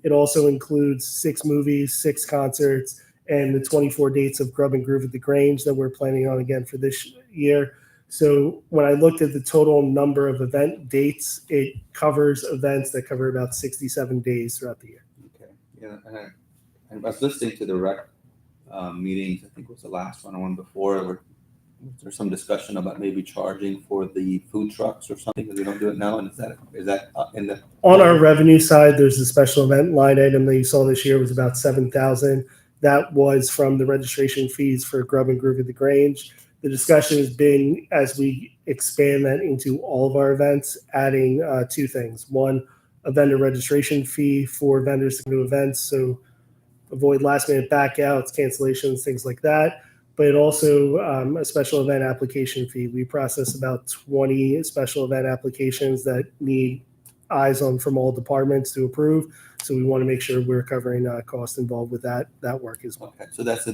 It also includes 6 movies, 6 concerts, and the 24 dates of Grub and Groove at the Grange that we're planning on again for this year. So when I looked at the total number of event dates, it covers events that cover about 67 days throughout the year. Okay, yeah, and I was listening to the rec meetings, I think it was the last one or one before, where there's some discussion about maybe charging for the food trucks or something, because we don't do it now, and is that in the? On our revenue side, there's a special event line item that you saw this year was about $7,000. That was from the registration fees for Grub and Groove at the Grange. The discussion has been, as we expand that into all of our events, adding 2 things. One, a vendor registration fee for vendors to do events, so avoid last minute backouts, cancellations, things like that. But also a special event application fee. We process about 20 special event applications that need eyes on from all departments to approve. So we want to make sure we're covering costs involved with that work as well. Okay, so that's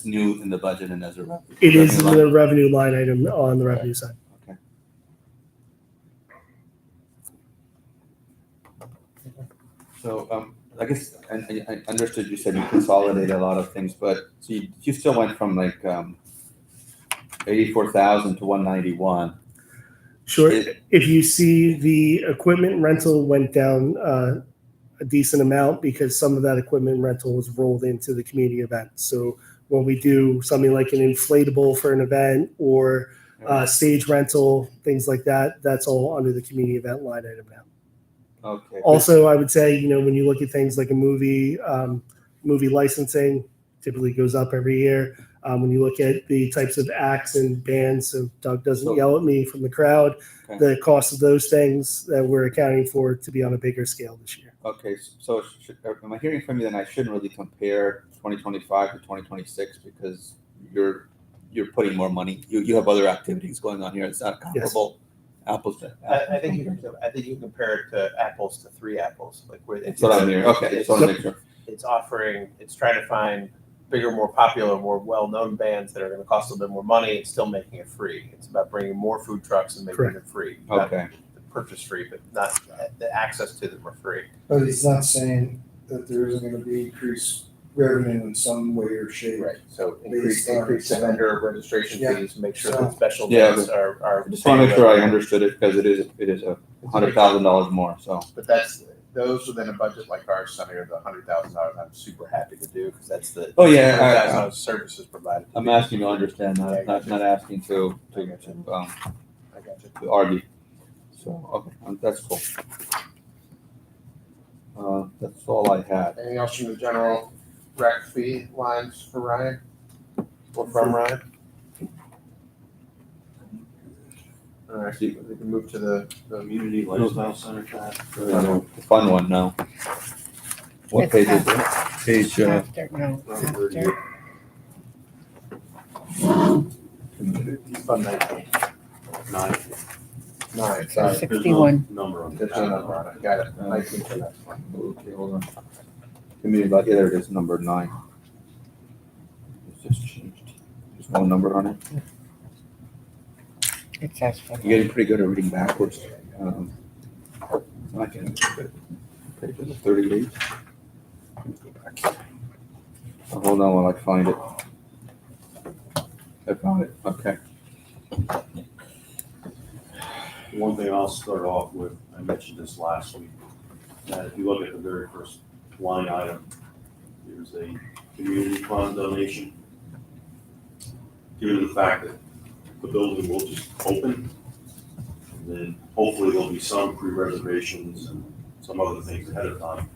new in the budget and as a revenue. It is line. the revenue line item on the revenue side. Okay. So I guess I understood you said you consolidated a lot of things, but so you still went from like 84,000 to 191. Sure. If you see the equipment rental went down a decent amount because some of that equipment rental was rolled into the community event. So when we do something like an inflatable for an event or stage rental, things like that, that's all under the community event line item now. Okay. Also, I would say, when you look at things like a movie licensing, typically goes up every year. When you look at the types of acts and bands, so Doug doesn't yell at me from the crowd, Okay. the cost of those things that we're accounting for to be on a bigger scale this year. Okay, so am I hearing from you then I shouldn't really compare 2025 to 2026 because you're putting more money. You have other activities going on here. It's not comparable. Apples to I think you can compare it to apples to 3 apples, like where That's what I'm hearing. Okay, just want to make sure. It's trying to find bigger, more popular, more well-known bands that are going to cost a little bit more money and still making it free. It's about bringing more food trucks and making Correct. it free. Not Okay. the purchase free, but not the access to them are free. But he's not saying that there isn't gonna be increased revenue in some way or shape. Right. So Based on- increase the vendor registration Yeah. fees, make sure So- that special Yeah, events are. I just want to make sure I understood it because it is $100,000 more. So But those within a budget like ours, Sonny, are the $100,000 I'm super happy to do because that's the. Oh, yeah, $100,000 services provided. I'm asking to understand, not asking to I got you. to argue. So okay, that's cool. That's all I had. Anything else from the general rec fee lines for Ryan? Or from Ryan? All right, we can move to the Community Lifestyle Center tab. The fun one now. What It's page is it? Page After, no, after. Fund 19. 9. 9, So sorry. There's no 61. number on There's the no tab. number on it, got it, 19 for that one. Okay, hold on. Community, yeah, there it is, number 9. It's just changed. There's no number on it. It says for You're getting pretty good at reading backwards. I can, page 38. Hold on while I find it. I found it, okay. One thing I'll start off with, I mentioned this last week, that if you look at the very first line item, there's a community fund donation. Given the fact that the building will just open, and then hopefully there'll be some pre-reservations and some other things ahead of time.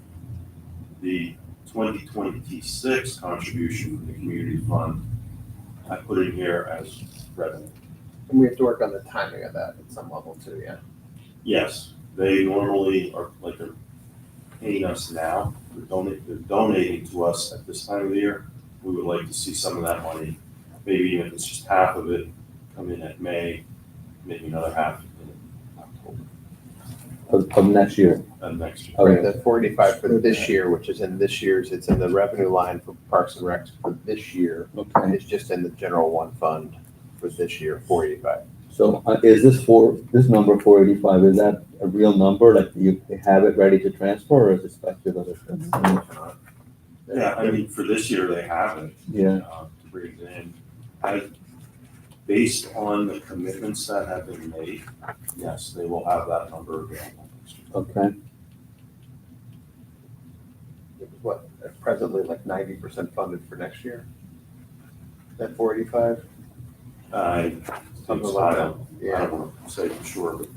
The 2026 contribution from the community fund, I put in here as revenue. And we have to work on the timing of that at some level too, yeah. Yes, they normally are, like, they're paying us now, they're donating to us at this time of the year. We would like to see some of that money maybe even if it's just half of it, come in at May, maybe another half in October of next year. of next year. Okay. The 485 for this year, which is in this year's, it's in the revenue line for Parks and Recs for this year. Okay. It's just in the general one fund for this year, 485. So is this number 485, is that a real number? Like you have it ready to transfer or is it speculative? Yeah, I mean, for this year, they haven't. Yeah. To bring it in. Based on the commitments that have been made, yes, they will have that number available next year. Okay. It was what, presently like 90% funded for next year? That 485? Something like I that. don't want to say for sure, but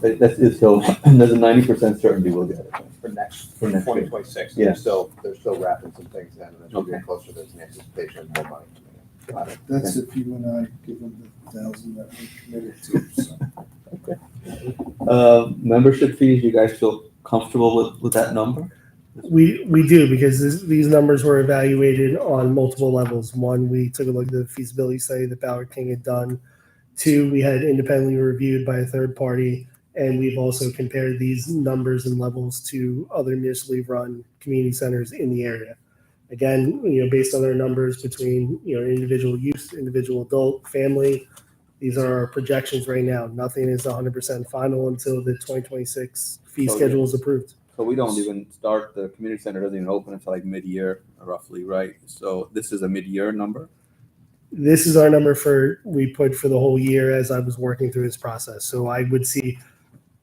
But that's it, so there's a 90% certainty we'll get it. For next For next year. 2026. Yeah. They're still wrapping some things in, and as we Okay. get closer, there's an anticipation of more money coming in. Got it. That's if you and I give them the 1,000 that we committed to, so. Membership fees, you guys feel comfortable with that number? We do, because these numbers were evaluated on multiple levels. One, we took a look at the feasibility study that Ballard King had done. Two, we had independently reviewed by a third party, and we've also compared these numbers and levels to other municipally run community centers in the area. Again, based on our numbers between, individual use, individual adult, family, these are our projections right now. Nothing is 100% final until the 2026 fee Oh, yeah. schedule is approved. So we don't even start, the community center doesn't even open until like mid-year roughly, right? So this is a mid-year number? This is our number we put for the whole year as I was working through this process. So I would see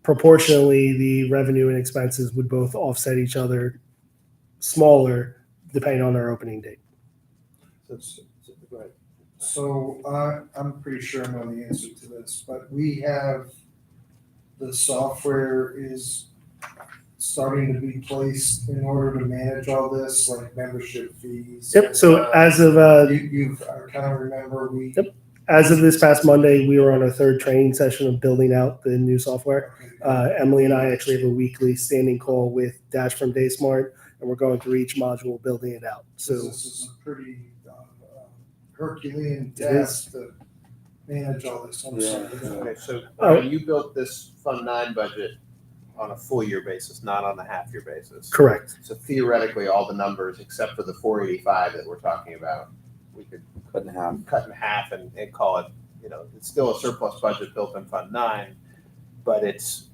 proportionally the revenue and expenses would both offset each other smaller depending on our opening date. Go ahead. So I'm pretty sure I know the answer to this, but we have, the software is starting to be placed in order to manage all this, like membership fees. Yep. So as of I kind of remember we. Yep. As of this past Monday, we were on our third training session of building out the new software. Emily and I actually have a weekly standing call with Dash from DaySmart, and we're going through each module, building it out. So This is a pretty Herculean It is. task to manage all this. I'm sorry. Okay, so Oh. you built this Fund 9 budget on a full year basis, not on a half year basis. correct. So theoretically, all the numbers, except for the 485 that we're talking about, we could Cut in half. cut in half and call it, it's still a surplus budget built in Fund 9, but it's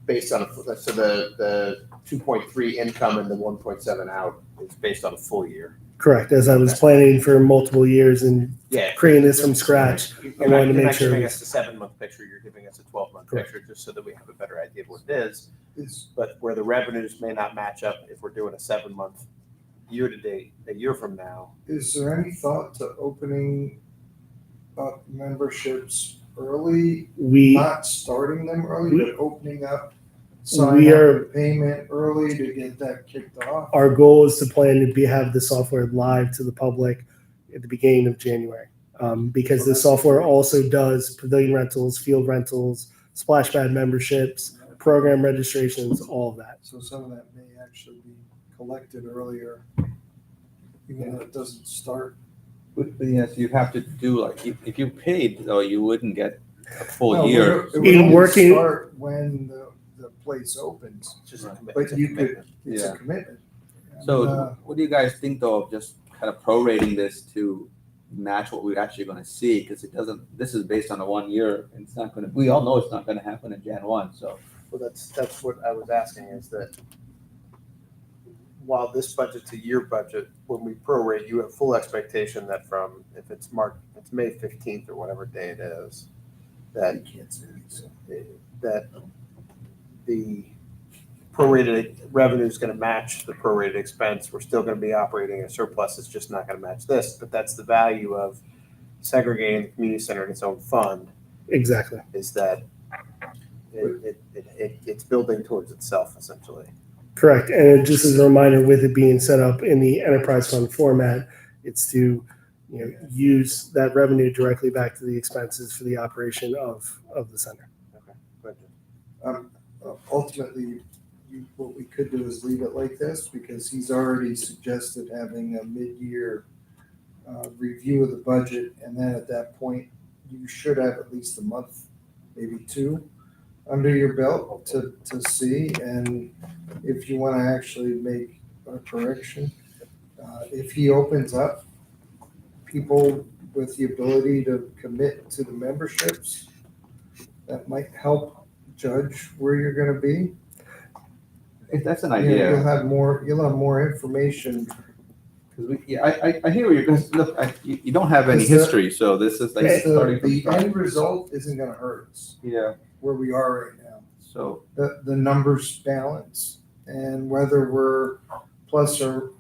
based on, so the 2.3 income and the 1.7 out is based on a full year. Correct. As I was planning for multiple years and Yeah. creating this from scratch, You're I wanted to not make sure giving it us the 7-month picture, you're giving us a 12-month Correct. picture, just so that we have a better idea of what it is. Is, But where the revenues may not match up if we're doing a 7-month year to date, a year from now. is there any thought to opening up memberships early? we Not starting them early, but opening up, We sign up are- for payment early to get that kicked off? our goal is to plan to have the software live to the public at the beginning of January. Because the software also does pavilion rentals, field rentals, splash pad memberships, program registrations, all of that. So some of that may actually be collected earlier, even though it doesn't start. But yes, you have to do like, if you paid though, you wouldn't get a full No, year. it would In only working- start when the place opens, It's just a commitment. but you could, it's Yeah. a commitment. So And, what do you guys think though of just kind of prorating this to match what we're actually gonna see? Because this is based on a 1 year, and it's not gonna, we all know it's not gonna happen in Jan 1, so. Well, that's what I was asking, is that while this budget's a year budget, when we prorate, you have full expectation that from, if it's May 15th or whatever day it is, that that the prorated revenue is going to match the prorated expense. We're still going to be operating a surplus. It's just not going to match this. But that's the value of segregating the community center in its own fund, Exactly. is that it's building towards itself, essentially. Correct. And just as a reminder, with it being set up in the enterprise fund format, it's to use that revenue directly back to the expenses for the operation of the center. Okay. Good. ultimately, what we could do is leave it like this, because he's already suggested having a mid-year review of the budget, and then at that point, you should have at least a month, maybe two, under your belt to see, and if you want to actually make a correction. If he opens up people with the ability to commit to the memberships, that might help judge where you're gonna be. If that's an You'll idea, have more information. because I hear what you're, because look, you don't have any Is the- history, so this is like Because starting from the scratch. end result isn't gonna hurt us Yeah, where we are right now. so, The numbers balance, and whether we're plus or,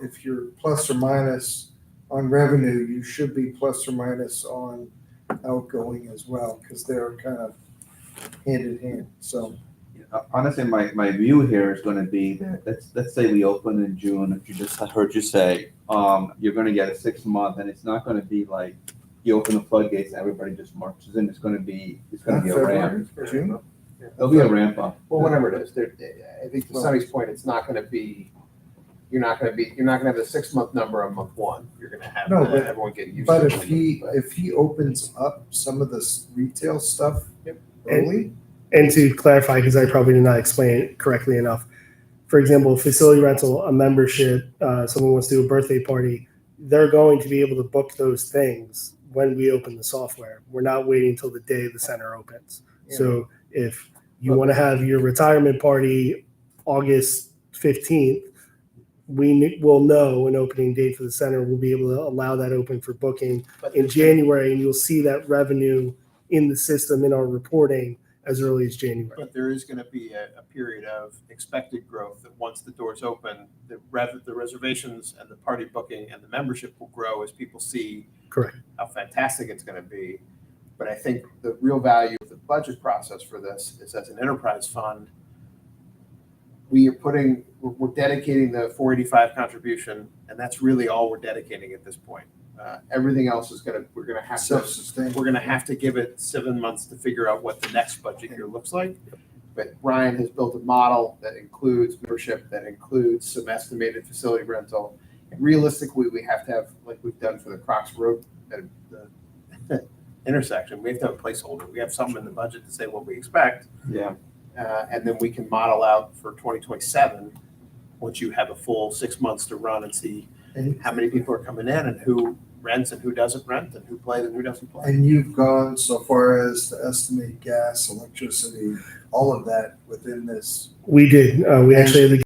if you're plus or minus on revenue, you should be plus or minus on outgoing as well, because they're kind of hand in hand, so. honestly, my view here is gonna be that, let's say we open in June, if you just, I heard you say, you're gonna get a 6 month, and it's not gonna be like, you open the floodgates and everybody just marches in, it's gonna be a ramp. June? There'll be a ramp up. Well, whatever it is, I think to Sonny's point, it's not gonna be, you're not gonna have the 6 month number on month one. You're gonna have No, but- everyone get used to But it. if he opens up some of this retail stuff early, And to clarify, because I probably did not explain it correctly enough, for example, facility rental, a membership, someone wants to do a birthday party, they're going to be able to book those things when we open the software. We're not waiting until the day the center opens. So if you want to have your retirement party August 15th, we will know an opening date for the center. We'll be able to allow that open for booking in January, and you'll see that revenue in the system in our reporting as early as January. But there is gonna be a period of expected growth that once the doors open, the reservations and the party booking and the membership will grow as people see Correct. how fantastic it's gonna be. But I think the real value of the budget process for this is as an enterprise fund, we're dedicating the 485 contribution, and that's really all we're dedicating at this point. Everything else is we're gonna have to self-sustained. we're gonna have to give it 7 months to figure out what the next budget year looks like. But Ryan has built a model that includes membership, that includes some estimated facility rental. And realistically, we have to have, like we've done for the Crocs Road, the intersection, we have to have a placeholder. We have something in the budget to say what we expect. Yeah. And then we can model out for 2027, once you have a full 6 months to run and see And how many people are coming in and who rents and who doesn't rent and who plays and who doesn't play. And you've gone so far as to estimate gas, electricity, all of that within this. We did. We actually had the